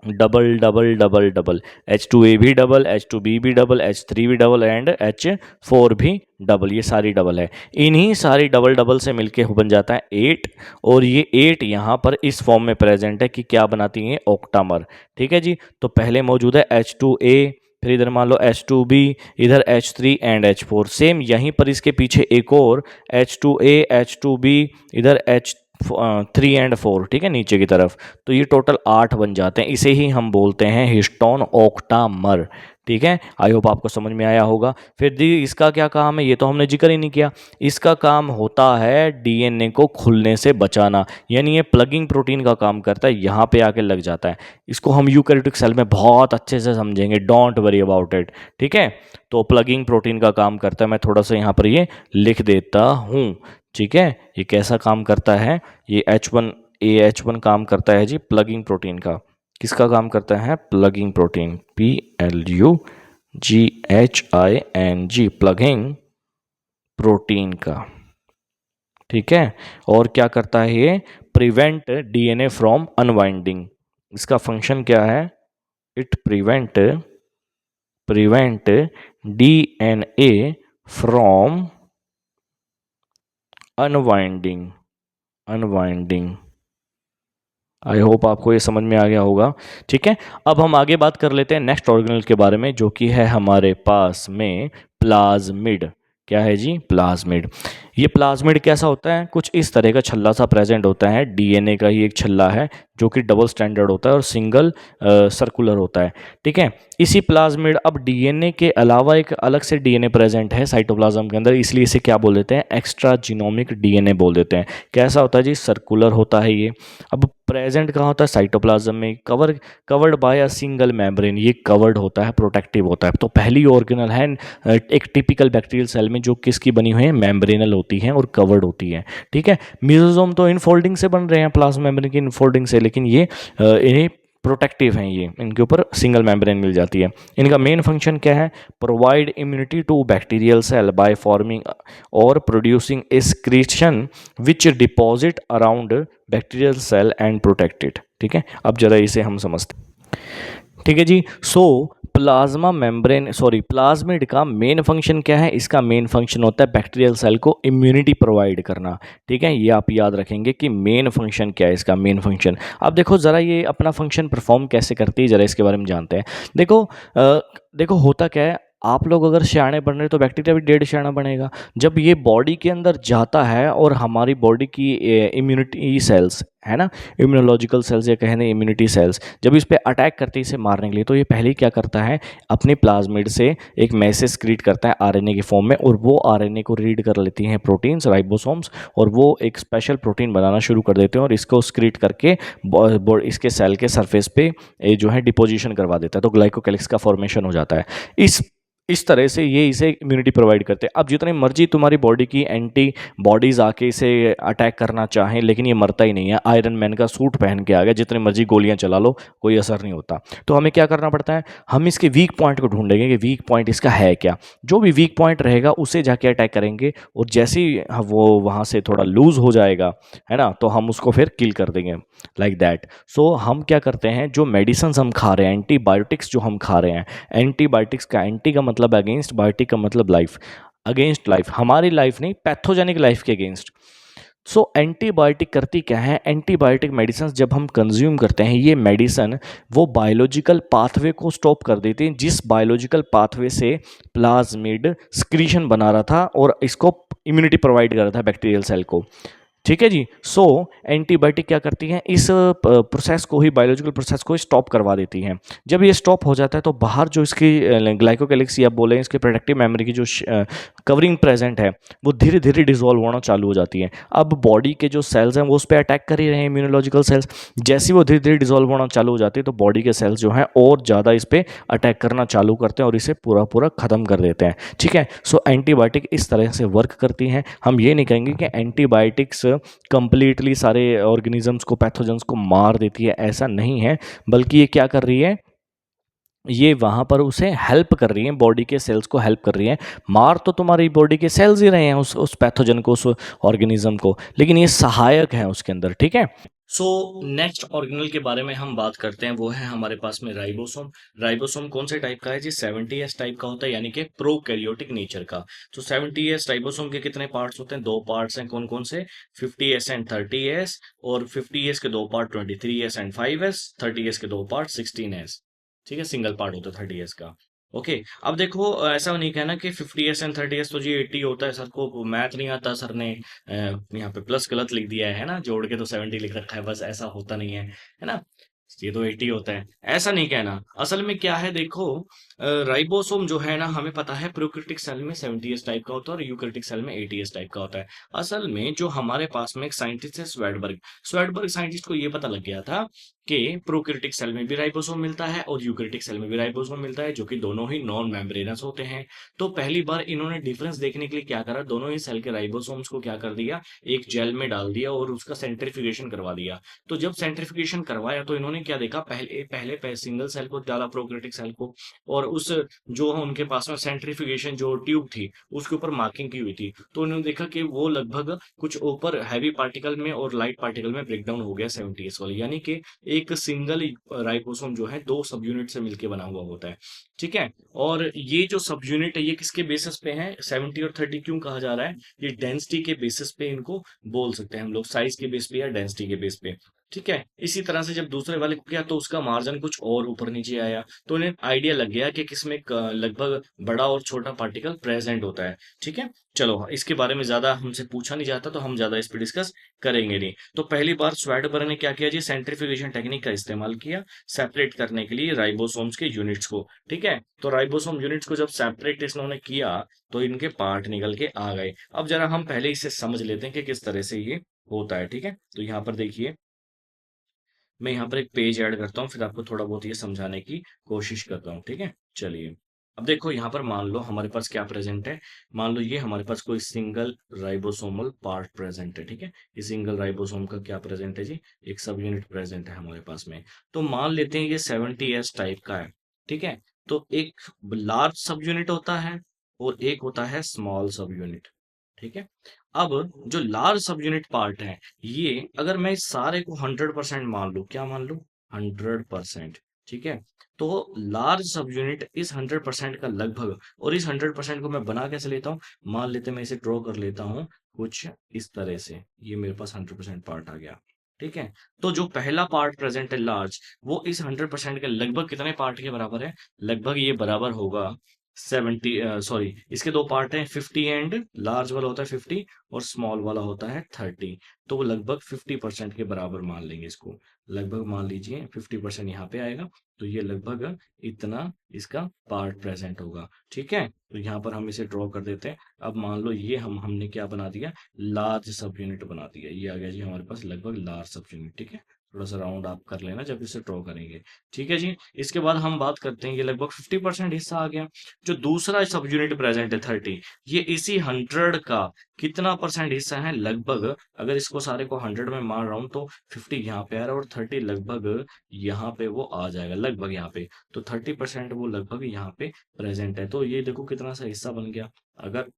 double double double double. H2A भी डबल, H2B भी डबल, H3 भी डबल एंड H4 भी डबल, ये सारी डबल है। इन्हीं सारी डबल डबल से मिलके बन जाता है 8, और ये 8 यहाँ पर इस फॉर्म में प्रेजेंट है कि क्या बनाती है, ऑक्टामर। ठीक है जी, तो पहले मौजूद है H2A, फिर इधर मान लो H2B, इधर H3 एंड H4। सेम यहीं पर इसके पीछे एक और H2A, H2B, इधर H3 एंड 4। ठीक है, नीचे की तरफ, तो ये टोटल 8 बन जाते हैं। इसे ही हम बोलते हैं हिस्टोन ऑक्टामर। ठीक है, आई होप आपको समझ में आया होगा। फिर दी इसका क्या काम है, ये तो हमने जिक्र ही नहीं किया। इसका काम होता है डीएनए को खुलने से बचाना, यानी ये प्लगिंग प्रोटीन का काम करता है, यहाँ पे आके लग जाता है। इसको हम यूकैरियोटिक सेल में बहुत अच्छे से समझेंगे, डोंट वरी अबाउट इट। ठीक है, तो प्लगिंग प्रोटीन का काम करता है, मैं थोड़ा सा यहाँ पर ये लिख देता हूँ। ठीक है, ये कैसा काम करता है, ये H1 काम करता है जी प्लगिंग प्रोटीन का। किसका काम करता है, plugging protein, PLUGHING, plugging protein का। ठीक है, और क्या करता है ये, प्रिवेंट डीएनए फ्रॉम अनवाइंडिंग। इसका फंक्शन क्या है, it prevent DNA from unwinding. I hope आपको ये समझ में आ गया होगा। ठीक है, अब हम आगे बात कर लेते हैं नेक्स्ट ऑर्गेनल के बारे में, जो कि है हमारे पास में प्लाज्मिड। क्या है जी, प्लाज्मिड। ये प्लाज्मिड कैसा होता है, कुछ इस तरह का छल्ला सा प्रेजेंट होता है, डीएनए का ही एक छल्ला है, जो कि डबल स्टैंडर्ड होता है और सिंगल सर्कुलर होता है। ठीक है, इसी प्लाज्मिड, अब डीएनए के अलावा एक अलग से डीएनए प्रेजेंट है साइटोप्लाज्म के अंदर, इसलिए इसे क्या बोल देते हैं, एक्स्ट्रा जीनोमिक डीएनए बोल देते हैं। कैसा होता है जी, सर्कुलर होता है ये। अब प्रेजेंट कहाँ होता है, साइटोप्लाज्म में, covered by a single membrane, ये कवर्ड होता है, प्रोटेक्टिव होता है। तो पहली ऑर्गेनल है एक टिपिकल बैक्टीरियल सेल में जो किसकी बनी हुई है, मेम्ब्रेनल होती है और कवर्ड होती है। ठीक है, मेसोसोम तो इनफोल्डिंग से बन रहे हैं, प्लाज्मा मेम्ब्रेन की इनफोल्डिंग से, लेकिन ये इन्हें प्रोटेक्टिव हैं, ये इनके ऊपर सिंगल मेम्ब्रेन मिल जाती है। इनका मेन फंक्शन क्या है, provide immunity to bacterial cell by forming और producing excretion which deposit around bacterial cell and protected. ठीक है, अब जरा इसे हम समझते हैं। ठीक है जी, सो प्लाज्मिड का मेन फंक्शन क्या है? इसका मेन फंक्शन होता है बैक्टीरियल सेल को इम्यूनिटी प्रोवाइड करना। ठीक है, ये आप याद रखेंगे कि मेन फंक्शन क्या है इसका, मेन फंक्शन। अब देखो ज़रा ये अपना फंक्शन परफॉर्म कैसे करती है, ज़रा इसके बारे में जानते हैं। देखो देखो होता क्या है, आप लोग अगर सियाने बन रहे तो बैक्टीरिया भी डेढ़ सियाना बनेगा। जब ये बॉडी के अंदर जाता है और हमारी बॉडी की इम्यूनिटी सेल्स है ना, इम्यूनोलॉजिकल सेल्स या कहने इम्यूनिटी सेल्स, जब इस पे अटैक करती है इसे मारने के लिए, तो ये पहले ही क्या करता है, अपने प्लाज्मिड से एक मैसेज क्रिएट करता है आरएनए की फॉर्म में, और वो आरएनए को रीड कर लेती हैं प्रोटीन्स, राइबोसोम्स, और वो एक स्पेशल प्रोटीन बनाना शुरू कर देते हैं और इसको क्रिएट करके इसके सेल के सरफेस पे जो है डिपोजिशन करवा देता है, तो ग्लाइकोकैलिक्स का फॉर्मेशन हो जाता है। इस तरह से ये इसे इम्यूनिटी प्रोवाइड करते हैं। अब जितनी मर्जी तुम्हारी बॉडी की एंटी बॉडीज़ आके इसे अटैक करना चाहें, लेकिन ये मरता ही नहीं है। आयरन मैन का सूट पहन के आ गया, जितनी मर्जी गोलियां चला लो कोई असर नहीं होता। तो हमें क्या करना पड़ता है, हम इसके वीक पॉइंट को ढूंढेंगे कि वीक पॉइंट इसका है क्या। जो भी वीक पॉइंट रहेगा उसे जाके अटैक करेंगे, और जैसे ही वो वहाँ से थोड़ा लूज हो जाएगा, है ना, तो हम उसको फिर किल कर देंगे, लाइक दैट। सो हम क्या करते हैं, जो मेडिसिन हम खा रहे हैं, एंटीबायोटिक्स जो हम खा रहे हैं, एंटीबायोटिक्स का एंटी का मतलब अगेंस्ट, बायोटिक का मतलब लाइफ, अगेंस्ट लाइफ, हमारी लाइफ नहीं, पैथोजेनिक लाइफ के अगेंस्ट। सो एंटीबायोटिक करती क्या है, एंटीबायोटिक मेडिसिन जब हम कंज्यूम करते हैं, ये मेडिसिन वो बायोलॉजिकल पाथवे को स्टॉप कर देती है, जिस बायोलॉजिकल पाथवे से प्लाज्मिड स्क्रीशन बना रहा था और इसको इम्यूनिटी प्रोवाइड कर रहा था बैक्टीरियल सेल को। ठीक है जी। सो एंटीबायोटिक क्या करती हैं, इस प्रोसेस को ही, बायोलॉजिकल प्रोसेस को स्टॉप करवा देती हैं। जब ये स्टॉप हो जाता है तो बाहर जो इसकी ग्लाइकोकैलिक्स या बोले इसके प्रोटेक्टिव मेमोरी की जो कवरिंग प्रेजेंट है, वो धीरे धीरे डिसॉल्व होना चालू हो जाती है। अब बॉडी के जो सेल्स हैं वो उस पर अटैक कर ही रहे हैं, इम्यूनोलॉजिकल सेल्स। जैसे ही वो धीरे धीरे डिसॉल्व होना चालू हो जाती है तो बॉडी के सेल्स जो हैं और ज़्यादा इस पर अटैक करना चालू करते हैं और इसे पूरा पूरा ख़त्म कर देते हैं। ठीक है। सो एंटीबायोटिक इस तरह से वर्क करती हैं। हम ये नहीं कहेंगे कि एंटीबायोटिक्स कंप्लीटली सारे ऑर्गेनिजम्स को, पैथोजेंस को मार देती है, ऐसा नहीं है। बल्कि ये क्या कर रही है, ये वहाँ पर उसे हेल्प कर रही है, बॉडी के सेल्स को हेल्प कर रही है। मार तो तुम्हारी बॉडी के सेल्स ही रहे हैं उस पैथोजन को, उस ऑर्गेनिज्म को, लेकिन ये सहायक है उसके अंदर। ठीक है। सो नेक्स्ट ऑर्गेनल के बारे में हम बात करते हैं, वो है हमारे पास में राइबोसोम। राइबोसोम कौन से टाइप का है जी? 70s टाइप का होता है, यानी कि प्रोकैरियोटिक नेचर का। तो 70s राइबोसोम के कितने पार्ट्स होते हैं? दो पार्ट्स हैं। कौन कौन से? 50s and 30s। और 50s के दो part 23s and 5s, 30s के दो पार्ट 16s। ठीक है, सिंगल पार्ट होता है 30s का। ओके। अब देखो ऐसा नहीं कहना कि 50s एंड 30s तो जी 80 होता है, सर को मैथ नहीं आता, सर ने यहाँ पे प्लस गलत लिख दिया है ना, जोड़ के तो 70 लिख रखा है, बस ऐसा होता नहीं है ना, ये तो 80 होता है, ऐसा नहीं कहना। असल में क्या है देखो, राइबोसोम जो है ना, हमें पता है प्रोकैरियोटिक सेल में 70s टाइप का होता है और यूकैरियोटिक सेल में 80s टाइप का होता है। असल में जो हमारे पास में एक साइंटिस्ट है स्वेडबर्ग, स्वेडबर्ग साइंटिस्ट को ये पता लग गया था कि प्रोकैरियोटिक सेल में भी राइबोसोम मिलता है और यूकैरियोटिक सेल में भी राइबोसोम मिलता है, जो कि दोनों ही नॉन मेम्ब्रेनस होते हैं। तो पहली बार इन्होंने डिफरेंस देखने के लिए क्या करा, दोनों ही सेल के राइबोसोम्स को क्या कर दिया, एक जेल में डाल दिया और उसका सेंट्रीफ्यूगेशन करवा दिया। तो जब सेंट्रीफ्यूगेशन करवाया तो इन्होंने क्या देखा, पहले पहले सिंगल सेल को डाला, प्रोकैरियोटिक सेल को, और उस जो उनके पास में सेंट्रीफ्यूगेशन जो ट्यूब थी उसके ऊपर मार्किंग की हुई थी, तो उन्होंने देखा कि वो लगभग कुछ ऊपर हैवी पार्टिकल में और लाइट पार्टिकल में ब्रेकडाउन हो गया 70s वाले, यानी कि एक सिंगल राइबोसोम जो है दो सब यूनिट से मिलकर बना हुआ होता है। ठीक है। और ये जो सब यूनिट है ये किसके बेसिस पे है, 70 और 30 क्यों कहा जा रहा है, ये डेंसिटी के बेसिस पे इनको बोल सकते हैं हम लोग, साइज के बेस पे या डेंसिटी के बेस पे। ठीक है। इसी तरह से जब दूसरे वाले को किया तो उसका मार्जिन कुछ और ऊपर नीचे आया, तो उन्हें आइडिया लग गया कि किसमें लगभग बड़ा और छोटा पार्टिकल प्रेजेंट होता है। ठीक है। चलो, इसके बारे में ज्यादा हमसे पूछा नहीं जाता तो हम ज्यादा इस पे डिस्कस करेंगे नहीं। तो पहली बार स्वेडबर्ग ने क्या किया जी, सेंट्रीफ्यूगेशन टेक्निक का इस्तेमाल किया सेपरेट करने के लिए राइबोसोम्स के यूनिट्स को। ठीक है। तो राइबोसोम यूनिट्स को जब सेपरेट इन्होंने किया तो इनके पार्ट निकल के आ गए। अब जरा हम पहले इसे समझ लेते हैं कि किस तरह से ये होता है। ठीक है। तो यहाँ पर देखिए, मैं यहाँ पर एक पेज ऐड करता हूँ, फिर आपको थोड़ा बहुत ये समझाने की कोशिश करता हूँ। ठीक है। चलिए, अब देखो यहाँ पर मान लो हमारे पास क्या प्रेजेंट है, मान लो ये हमारे पास कोई सिंगल राइबोसोमल पार्ट प्रेजेंट है। ठीक है। ये सिंगल राइबोसोम का क्या प्रेजेंट है जी, एक सब यूनिट प्रेजेंट है हमारे पास में। तो मान लेते हैं ये 70s टाइप का है। ठीक है। तो एक लार्ज सब यूनिट होता है और एक होता है स्मॉल सब यूनिट। ठीक है। अब जो लार्ज सब यूनिट पार्ट है, ये अगर मैं इस सारे को 100% मान लूं, क्या मान लूं, 100%। ठीक है। तो लार्ज सब यूनिट इस 100% का लगभग, और इस 100% को मैं बना कैसे लेता हूँ, मान लेते हैं मैं इसे ड्रॉ कर लेता हूँ कुछ इस तरह से, ये मेरे पास 100% पार्ट आ गया। ठीक है। तो जो पहला पार्ट प्रेजेंट है लार्ज, वो इस 100% के लगभग कितने पार्ट के बराबर है, लगभग ये बराबर होगा 70, सॉरी इसके दो पार्ट हैं 50 एंड लार्ज वाला होता है 50 और स्मॉल वाला होता है 30। तो वो लगभग 50% के बराबर मान लेंगे इसको, लगभग मान लीजिए 50% यहाँ पे आएगा। तो ये लगभग इतना इसका पार्ट प्रेजेंट होगा। ठीक है। तो यहाँ पर हम इसे ड्रॉ कर देते हैं। अब मान लो ये हमने क्या बना दिया, लार्ज सब यूनिट बना दिया, ये आ गया जी हमारे पास लगभग लार्ज सब यूनिट। ठीक है। थोड़ा सा राउंड आप कर लेना जब इसे ड्रॉ करेंगे। ठीक है जी। इसके बाद हम बात करते हैं, ये लगभग 50% हिस्सा आ गया। जो दूसरा सब यूनिट प्रेजेंट है 30, ये इसी 100 का कितना परसेंट हिस्सा है, लगभग अगर इसको सारे को 100 में मार रहा हूं तो 50 यहाँ पे आ रहा है और 30 लगभग यहाँ पे वो आ जाएगा, लगभग यहाँ पे। तो 30% वो लगभग यहाँ पे प्रेजेंट है। तो ये देखो कितना सा हिस्सा बन गया। अगर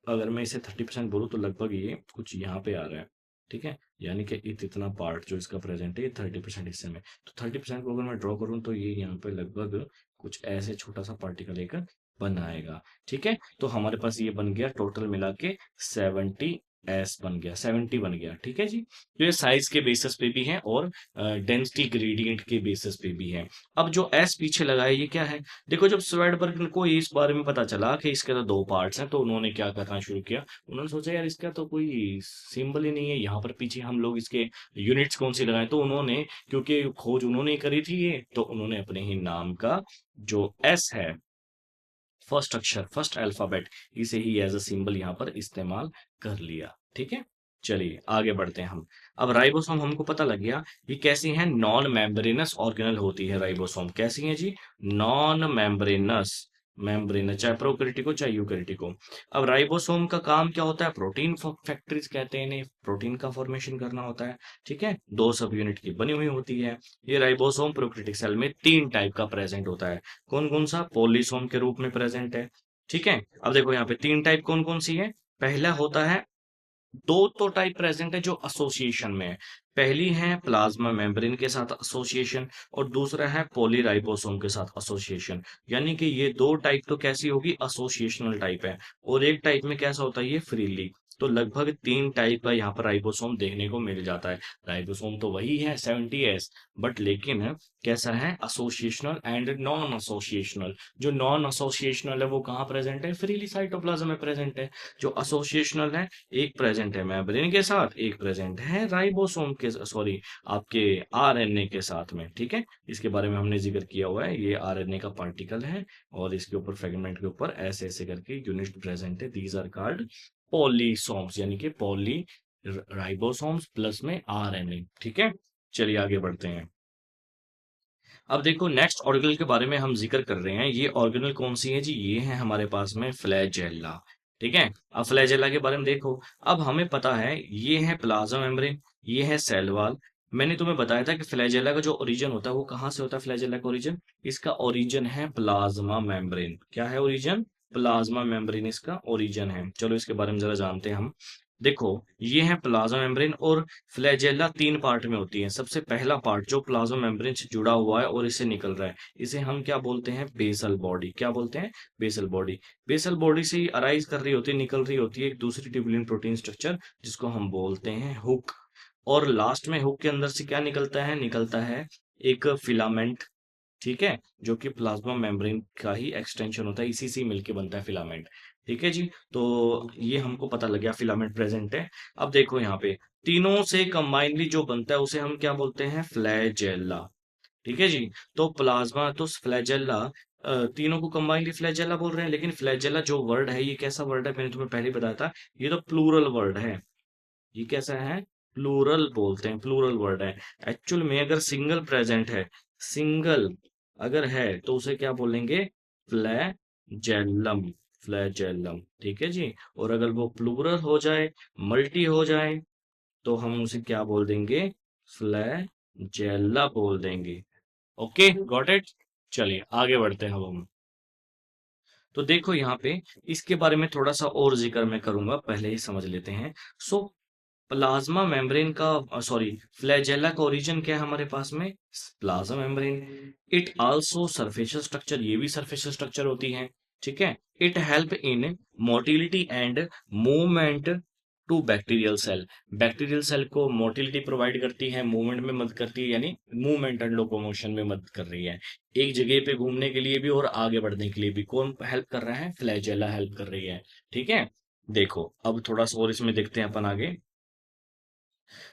अगर मैं इसे 30% बोलूँ तो लगभग ये कुछ यहाँ पे आ रहा है। ठीक है। यानी कि इतना पार्ट जो इसका प्रेजेंट है ये 30% हिस्से में। तो 30% को अगर मैं ड्रॉ करूँ तो ये यहाँ पे लगभग कुछ ऐसे छोटा सा पार्टिकल एक बनाएगा। ठीक है। तो हमारे पास ये बन गया टोटल मिला के 70 एस बन गया, 70 बन गया। ठीक है जी। तो ये साइज के बेसिस पे भी है और डेंसिटी ग्रेडियंट के बेसिस पे भी है। अब जो एस पीछे लगा है ये क्या है, देखो जब स्वेडबर्ग को इस बारे में पता चला कि इसके तो दो पार्ट्स हैं, तो उन्होंने क्या करना शुरू किया, उन्होंने सोचा यार इसका तो कोई सिंबल ही नहीं है, यहाँ पर पीछे हम लोग इसके यूनिट्स कौन सी लगाएं। तो उन्होंने, क्योंकि खोज उन्होंने ही करी थी ये, तो उन्होंने अपने ही नाम का जो एस है, फर्स्ट अक्षर फर्स्ट अल्फाबेट, इसे ही एज अ सिंबल यहाँ पर इस्तेमाल कर लिया। ठीक है। चलिए आगे बढ़ते हैं हम। अब राइबोसोम हमको पता लग गया ये कैसी है, नॉन मेम्ब्रेनस ऑर्गेनल होती है राइबोसोम। कैसी है जी, नॉन मेम्ब्रेनस, मेम्ब्रेनस चाहे प्रोकैरियोटिक हो चाहे यूकैरियोटिक हो। अब राइबोसोम का काम क्या होता है, प्रोटीन फैक्ट्रीज कहते हैं इन्हें, प्रोटीन का फॉर्मेशन करना होता है। ठीक है। दो सब यूनिट की बनी हुई होती है। ये राइबोसोम प्रोकैरियोटिक सेल में तीन टाइप का प्रेजेंट होता है। कौन कौन सा, पोलीसोम के रूप में प्रेजेंट है। ठीक है। अब देखो यहाँ पे तीन टाइप कौन कौन सी है। पहला होता है, दो तो टाइप प्रेजेंट है जो एसोसिएशन में है। पहली है प्लाज्मा मेम्ब्रेन के साथ एसोसिएशन और दूसरा है पॉलीराइबोसोम के साथ एसोसिएशन। यानी कि ये दो टाइप तो कैसी होगी, एसोसिएशनल टाइप है, और एक टाइप में कैसा होता है ये फ्रीली। तो लगभग तीन टाइप का यहाँ पर राइबोसोम देखने को मिल जाता है। राइबोसोम तो वही है 70S, बट लेकिन कैसा है, एसोसिएशनल एंड नॉन एसोसिएशनल। जो नॉन एसोसिएशनल है वो कहाँ प्रेजेंट है, फ्रीली साइटोप्लाज्म में प्रेजेंट है। जो एसोसिएशनल है, एक प्रेजेंट है मेम्ब्रेन के साथ, एक प्रेजेंट है राइबोसोम के, सॉरी आपके आरएनए के साथ में। ठीक है। इसके बारे में हमने जिक्र किया हुआ है, ये आरएनए का पार्टिकल है और इसके ऊपर फ्रेगमेंट के ऊपर ऐसे ऐसे करके यूनिट प्रेजेंट है। दीज आर कॉल्ड पॉलीसोम्स, यानी कि पॉली राइबोसोम्स प्लस में आरएनए। ठीक है। चलिए आगे बढ़ते हैं। अब देखो नेक्स्ट ऑर्गेनल के बारे में हम जिक्र कर रहे हैं। ये ऑर्गेनल कौन सी है जी, ये है हमारे पास में फ्लैजेला। ठीक है। अब फ्लैजेला के बारे में देखो, अब हमें पता है ये है प्लाज्मा मेम्ब्रेन, ये है सेल वॉल। मैंने तुम्हें बताया था कि फ्लैजेला का जो ओरिजिन होता है वो कहाँ से होता है, फ्लैजेला का ओरिजिन, इसका ओरिजिन है प्लाज्मा मेम्ब्रेन। क्या है ओरिजिन, प्लाज्मा मेम्ब्रेन इसका ओरिजिन है। चलो इसके बारे में जरा जानते हैं हम। देखो ये है प्लाज्मा मेम्ब्रेन, और फ्लैजेला तीन पार्ट में होती है। सबसे पहला पार्ट जो प्लाज्मा मेम्ब्रेन से जुड़ा हुआ है और इससे निकल रहा है, इसे हम क्या बोलते हैं, बेसल बॉडी। क्या बोलते हैं, बेसल बॉडी। बेसल बॉडी से ही अराइज कर रही होती है, निकल रही होती है एक दूसरी ट्यूबुलिन प्रोटीन स्ट्रक्चर, जिसको हम बोलते हैं हुक। और लास्ट में हुक के अंदर से क्या निकलता है, निकलता है एक फिलामेंट। ठीक है। जो कि प्लाज्मा मेम्ब्रेन का ही एक्सटेंशन होता है, इसी से मिलके बनता है फिलामेंट। ठीक है जी। तो ये हमको पता लग गया फिलामेंट प्रेजेंट है। अब देखो यहाँ पे तीनों से कंबाइनली जो बनता है उसे हम क्या बोलते हैं, फ्लैजेला। ठीक है जी। तो प्लाज्मा तो फ्लैजेला, तीनों को कंबाइनली फ्लैजेला बोल रहे हैं, लेकिन फ्लैजेला जो वर्ड है ये कैसा वर्ड है, मैंने तुम्हें पहले ही बताया था, ये तो प्लूरल वर्ड है। ये कैसा है, प्लूरल बोलते हैं, प्लूरल वर्ड है। एक्चुअल में अगर सिंगल प्रेजेंट है, सिंगल अगर है तो उसे क्या बोलेंगे, फ्लैजेलम, फ्लैजेलम। ठीक है जी। और अगर वो प्लूरल हो जाए, मल्टी हो जाए, तो हम उसे क्या बोल देंगे, फ्लैजेला बोल देंगे। Okay got it. चलिए आगे बढ़ते हैं अब हम। तो देखो यहाँ पे इसके बारे में थोड़ा सा और जिक्र मैं करूंगा, पहले ही समझ लेते हैं। सो प्लाज्मा मेम्ब्रेन का सॉरी फ्लैजेला का ओरिजिन क्या है हमारे पास में? Plasma membrane. It also superficial structure, ये भी सरफेशियल स्ट्रक्चर होती है, ठीक है। It help in motility and movement to bacterial cell, bacterial cell को मोटिलिटी प्रोवाइड करती है, मूवमेंट में मदद करती है, यानी मूवमेंट एंड लोकोमोशन में मदद कर रही है, एक जगह पे घूमने के लिए भी और आगे बढ़ने के लिए भी। कौन हेल्प कर रहा है? फ्लैजेला हेल्प कर रही है, ठीक है। देखो अब थोड़ा सा और इसमें देखते हैं अपन आगे।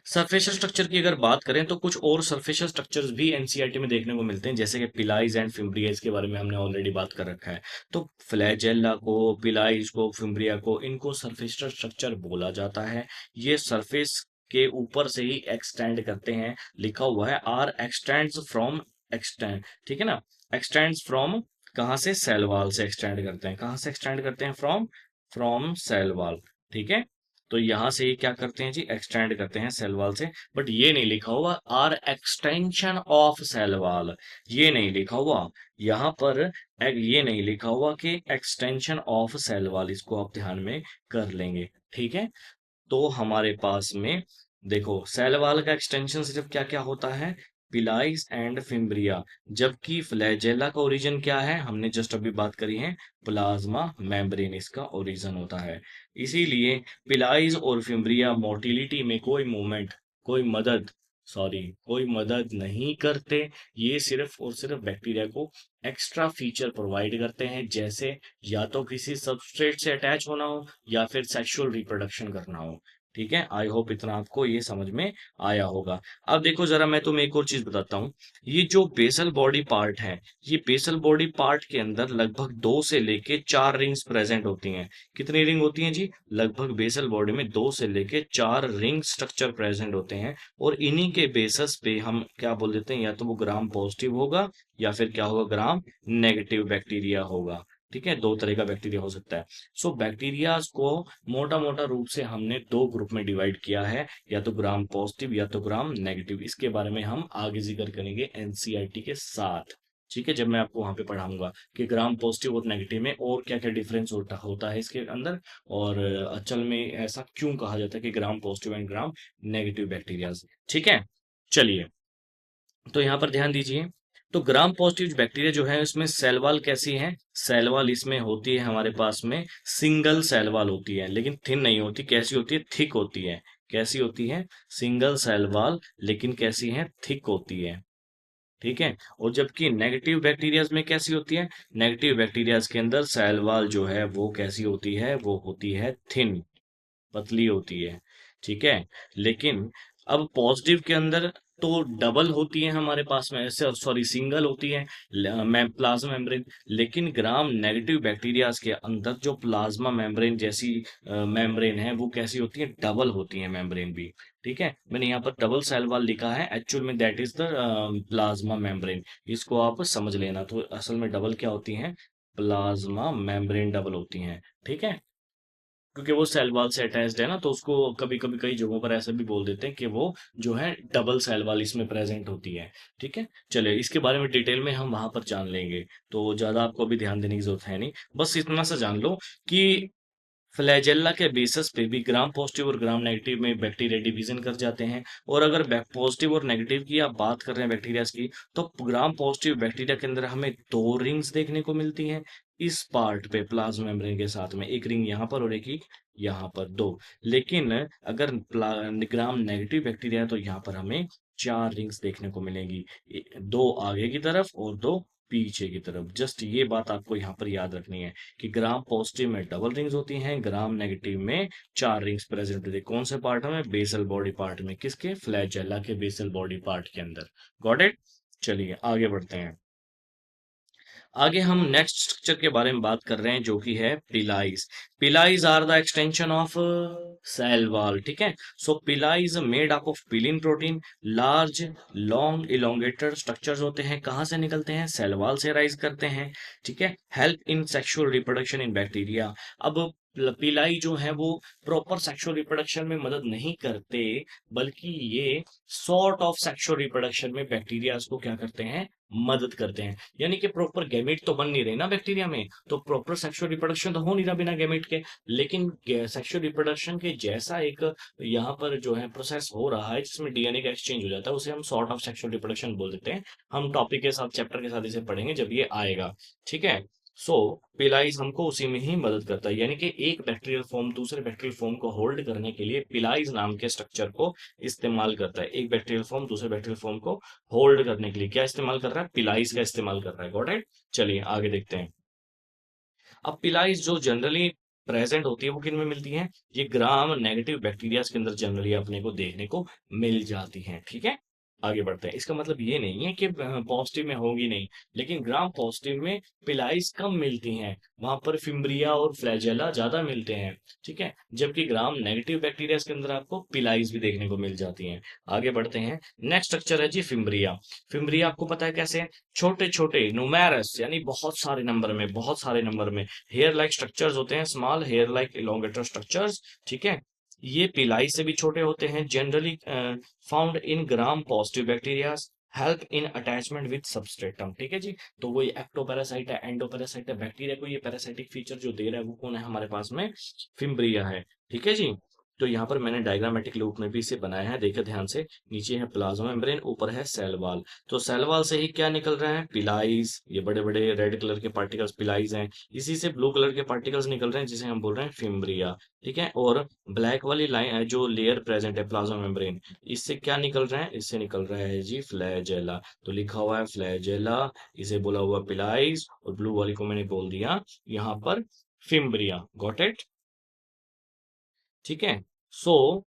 सरफेशियल स्ट्रक्चर की अगर बात करें तो कुछ और सरफेशियल स्ट्रक्चर्स भी एनसीईआरटी में देखने को मिलते हैं, जैसे कि पिलाइज एंड फिम्ब्रियाज के बारे में हमने ऑलरेडी बात कर रखा है। तो फ्लैजेला को, पिलाइज को, फिम्ब्रिया को, इनको सरफेशियल स्ट्रक्चर बोला जाता है। ये सरफेस के ऊपर से ही एक्सटेंड करते हैं, लिखा हुआ है आर एक्सटेंड्स फ्रॉम, एक्सटेंड, ठीक है ना। एक्सटेंड्स फ्रॉम कहाँ से? सेल वॉल से एक्सटेंड करते हैं। कहाँ से एक्सटेंड करते हैं? फ्रॉम, फ्रॉम सेल वॉल, ठीक है। तो यहां से ये क्या करते हैं जी? एक्सटेंड करते हैं सेल वॉल से। बट ये नहीं लिखा हुआ are extension of cell wall, ये नहीं लिखा हुआ यहां पर। ये नहीं लिखा हुआ कि एक्सटेंशन ऑफ सेल वॉल, इसको आप ध्यान में कर लेंगे, ठीक है। तो हमारे पास में देखो सेल वॉल का एक्सटेंशन सिर्फ क्या क्या होता है? पिलाइस एंड फिम्ब्रिया। जबकि फ्लैजेला का ओरिजिन क्या है? हमने जस्ट अभी बात करी है, प्लाज्मा मेम्ब्रेन इसका ओरिजिन होता है। इसीलिए पिलाइस और फिम्ब्रिया मोटिलिटी में कोई मूवमेंट, कोई मदद, सॉरी कोई मदद नहीं करते। ये सिर्फ और सिर्फ बैक्टीरिया को एक्स्ट्रा फीचर प्रोवाइड करते हैं, जैसे या तो किसी सबस्ट्रेट से अटैच होना हो या फिर सेक्सुअल रिप्रोडक्शन करना हो, ठीक है। आई होप इतना आपको ये समझ में आया होगा। अब देखो जरा मैं तुम्हें एक और चीज बताता हूँ। ये जो बेसल बॉडी पार्ट है, ये बेसल बॉडी पार्ट के अंदर लगभग 2 से लेके 4 रिंग्स प्रेजेंट होती हैं। कितनी रिंग होती हैं जी? लगभग बेसल बॉडी में 2 से लेके 4 रिंग स्ट्रक्चर प्रेजेंट होते हैं। और इन्हीं के बेसिस पे हम क्या बोल देते हैं, या तो वो ग्राम पॉजिटिव होगा या फिर क्या होगा, ग्राम नेगेटिव बैक्टीरिया होगा, ठीक है। 2 तरह का बैक्टीरिया हो सकता है। सो बैक्टीरियाज को मोटा मोटा रूप से हमने 2 ग्रुप में डिवाइड किया है, या तो ग्राम पॉजिटिव या तो ग्राम नेगेटिव। इसके बारे में हम आगे जिक्र करेंगे एनसीईआरटी के साथ, ठीक है, जब मैं आपको वहां पे पढ़ाऊंगा कि ग्राम पॉजिटिव और नेगेटिव में और क्या क्या डिफरेंस होता होता है इसके अंदर, और अचल में ऐसा क्यों कहा जाता है कि gram positive and gram negative bacterias, ठीक है। चलिए, तो यहाँ पर ध्यान दीजिए। तो ग्राम पॉजिटिव बैक्टीरिया जो है उसमें सेल वॉल कैसी है? सेल वॉल इसमें होती है हमारे पास में सिंगल सेल वॉल होती है, लेकिन थिन नहीं होती। कैसी होती है? थिक होती है। कैसी होती है? सिंगल सेल वॉल, लेकिन कैसी है? थिक होती है, ठीक है। और जबकि नेगेटिव बैक्टीरियाज में कैसी होती है? नेगेटिव बैक्टीरियाज के अंदर सेल वॉल जो है वो कैसी होती है? वो होती है थिन, पतली होती है, ठीक है। लेकिन अब पॉजिटिव के अंदर तो डबल होती है हमारे पास में, ऐसे सॉरी सिंगल होती है प्लाज्मा मेम्ब्रेन। लेकिन ग्राम नेगेटिव बैक्टीरियाज के अंदर जो प्लाज्मा मेम्ब्रेन जैसी मेम्ब्रेन है वो कैसी होती है? डबल होती है मेम्ब्रेन भी, ठीक है। मैंने यहाँ पर डबल सेल वॉल लिखा है, एक्चुअल में that is the plasma membrane. इसको आप समझ लेना। तो असल में डबल क्या होती है? प्लाज्मा मेम्ब्रेन डबल होती हैं, ठीक है। क्योंकि वो सेल वॉल से अटैच्ड है ना, तो उसको कभी कभी कई जगहों पर ऐसा भी बोल देते हैं कि वो जो है डबल सेल वॉल इसमें प्रेजेंट होती है, ठीक है। चलिए इसके बारे में डिटेल में हम वहां पर जान लेंगे, तो ज्यादा आपको अभी ध्यान देने की जरूरत है नहीं। बस इतना सा जान लो कि फ्लैजेला के बेसिस पे भी ग्राम पॉजिटिव और ग्राम नेगेटिव में बैक्टीरिया डिवीजन कर जाते हैं। और अगर पॉजिटिव और नेगेटिव की आप बात कर रहे हैं बैक्टीरिया की, तो ग्राम पॉजिटिव बैक्टीरिया के अंदर हमें 2 रिंग्स देखने को मिलती हैं इस पार्ट पे, प्लाज्मा मेम्ब्रेन के साथ में। एक रिंग यहाँ पर और एक ही यहाँ पर, 2। लेकिन अगर ग्राम नेगेटिव बैक्टीरिया है तो यहाँ पर हमें 4 रिंग्स देखने को मिलेंगी, 2 आगे की तरफ और 2 पीछे की तरफ। जस्ट ये बात आपको यहाँ पर याद रखनी है कि ग्राम पॉजिटिव में डबल रिंग्स होती हैं, ग्राम नेगेटिव में 4 रिंग्स प्रेजेंट होती है। कौन से पार्ट में? बेसल बॉडी पार्ट में। किसके? फ्लैजेला के बेसल बॉडी पार्ट के अंदर। Got it? चलिए आगे बढ़ते हैं। आगे हम नेक्स्ट स्ट्रक्चर के बारे में बात कर रहे हैं, जो कि है pili. Pili are the extension of cell wall, ठीक है। So pili made up of pilin protein, large long elongated structures होते हैं। कहाँ से निकलते हैं? सेल वॉल से राइज करते हैं, ठीक है। Help in sexual reproduction in bacteria. अब पिलाई जो है वो प्रॉपर सेक्सुअल रिप्रोडक्शन में मदद नहीं करते, बल्कि ये सॉर्ट ऑफ सेक्सुअल रिप्रोडक्शन में बैक्टीरिया को क्या करते हैं, मदद करते हैं। यानी कि प्रॉपर गैमेट तो बन नहीं रहे ना बैक्टीरिया में, तो प्रॉपर सेक्सुअल रिप्रोडक्शन तो हो नहीं रहा बिना गैमेट के, लेकिन सेक्सुअल रिप्रोडक्शन के जैसा एक यहाँ पर जो है प्रोसेस हो रहा है जिसमें डीएनए का एक्सचेंज हो जाता है, उसे हम सॉर्ट ऑफ सेक्सुअल रिप्रोडक्शन बोल देते हैं। हम टॉपिक के साथ, चैप्टर के साथ इसे पढ़ेंगे जब ये आएगा, ठीक है। सो पिलाइज हमको उसी में ही मदद करता है, यानी कि एक बैक्टीरियल फॉर्म दूसरे बैक्टीरियल फॉर्म को होल्ड करने के लिए पिलाइज नाम के स्ट्रक्चर को इस्तेमाल करता है। एक बैक्टीरियल फॉर्म दूसरे बैक्टीरियल फॉर्म को होल्ड करने के लिए क्या इस्तेमाल कर रहा है, पिलाइज का इस्तेमाल कर रहा है। Got it. चलिए आगे देखते हैं। अब पिलाइज जो जनरली प्रेजेंट होती है वो किन में मिलती है, ये ग्राम नेगेटिव बैक्टीरिया के अंदर जनरली अपने को देखने को मिल जाती हैं, ठीक है। आगे बढ़ते हैं। इसका मतलब ये नहीं है कि पॉजिटिव में होगी नहीं, लेकिन ग्राम पॉजिटिव में पिलाइज कम मिलती हैं, वहां पर फिम्ब्रिया और फ्लैजेला ज्यादा मिलते हैं, ठीक है। जबकि ग्राम नेगेटिव बैक्टीरिया के अंदर आपको पिलाइज भी देखने को मिल जाती हैं। आगे बढ़ते हैं। नेक्स्ट स्ट्रक्चर है जी फिम्ब्रिया। फिम्ब्रिया आपको पता है कैसे है, छोटे छोटे नुमेरस यानी बहुत सारे नंबर में हेयर लाइक स्ट्रक्चर्स होते हैं, small hair like elongated structures, ठीक है। ये पिलाई से भी छोटे होते हैं, generally found in gram positive bacteria, help in attachment with substratum, ठीक है जी। तो वो एक्टोपैरासाइट है, एंडोपैरासाइट है, बैक्टीरिया को ये पैरासाइटिक फीचर जो दे रहा है वो कौन है हमारे पास में, फिम्ब्रिया है, ठीक है जी। तो यहाँ पर मैंने डायग्रामेटिक रूप में भी इसे बनाया है, देखिए ध्यान से। नीचे है प्लाज्मा मेम्ब्रेन, ऊपर है सेल वॉल। तो सेल वॉल से ही क्या निकल रहा है, पिलाइज, ये बड़े बड़े रेड कलर के पार्टिकल्स पिलाइज हैं। इसी से ब्लू कलर के पार्टिकल्स निकल रहे हैं जिसे हम बोल रहे हैं फिम्ब्रिया, ठीक है। और ब्लैक वाली लाइन जो लेयर प्रेजेंट है प्लाज्मा मेम्ब्रेन, इससे क्या निकल रहा है, इससे निकल रहा है जी फ्लैजेला। तो लिखा हुआ है फ्लैजेला, इसे बोला हुआ पिलाइज, और ब्लू वाली को मैंने बोल दिया यहाँ पर फिम्ब्रिया। गॉट इट, ठीक है। सो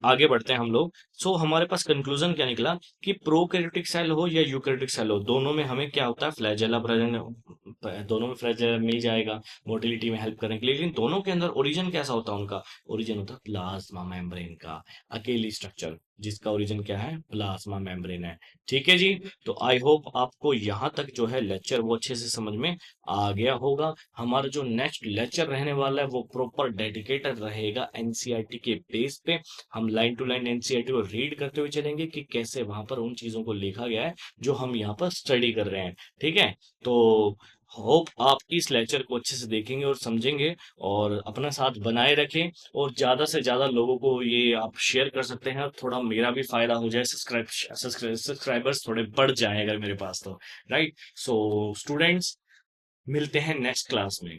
आगे बढ़ते हैं हम लोग। सो हमारे पास कंक्लूजन क्या निकला कि प्रोकैरियोटिक सेल हो या यूकैरियोटिक सेल हो, दोनों में हमें क्या होता है, फ्लैजेला प्रेजेंट, दोनों में फ्लैजेला मिल जाएगा मोटिलिटी में हेल्प करने के लिए। लेकिन दोनों के अंदर ओरिजिन कैसा होता है, उनका ओरिजिन होता है प्लाज्मा मेम्ब्रेन का, अकेली स्ट्रक्चर जिसका ओरिजिन क्या है, प्लाज्मा मेम्ब्रेन है, ठीक है जी। तो आई होप आपको यहाँ तक जो है लेक्चर वो अच्छे से समझ में आ गया होगा। हमारा जो नेक्स्ट लेक्चर रहने वाला है वो प्रॉपर डेडिकेटेड रहेगा एनसीईआरटी के बेस पे। हम लाइन टू लाइन एनसीईआरटी को रीड करते हुए चलेंगे कि कैसे वहां पर उन चीजों को लिखा गया है जो हम यहाँ पर स्टडी कर रहे हैं, ठीक है। तो होप आप इस लेक्चर को अच्छे से देखेंगे और समझेंगे, और अपना साथ बनाए रखें, और ज्यादा से ज्यादा लोगों को ये आप शेयर कर सकते हैं, थोड़ा मेरा भी फायदा हो जाए, सब्सक्राइबर्स थोड़े बढ़ जाए अगर मेरे पास तो, राइट। सो स्टूडेंट्स, मिलते हैं नेक्स्ट क्लास में।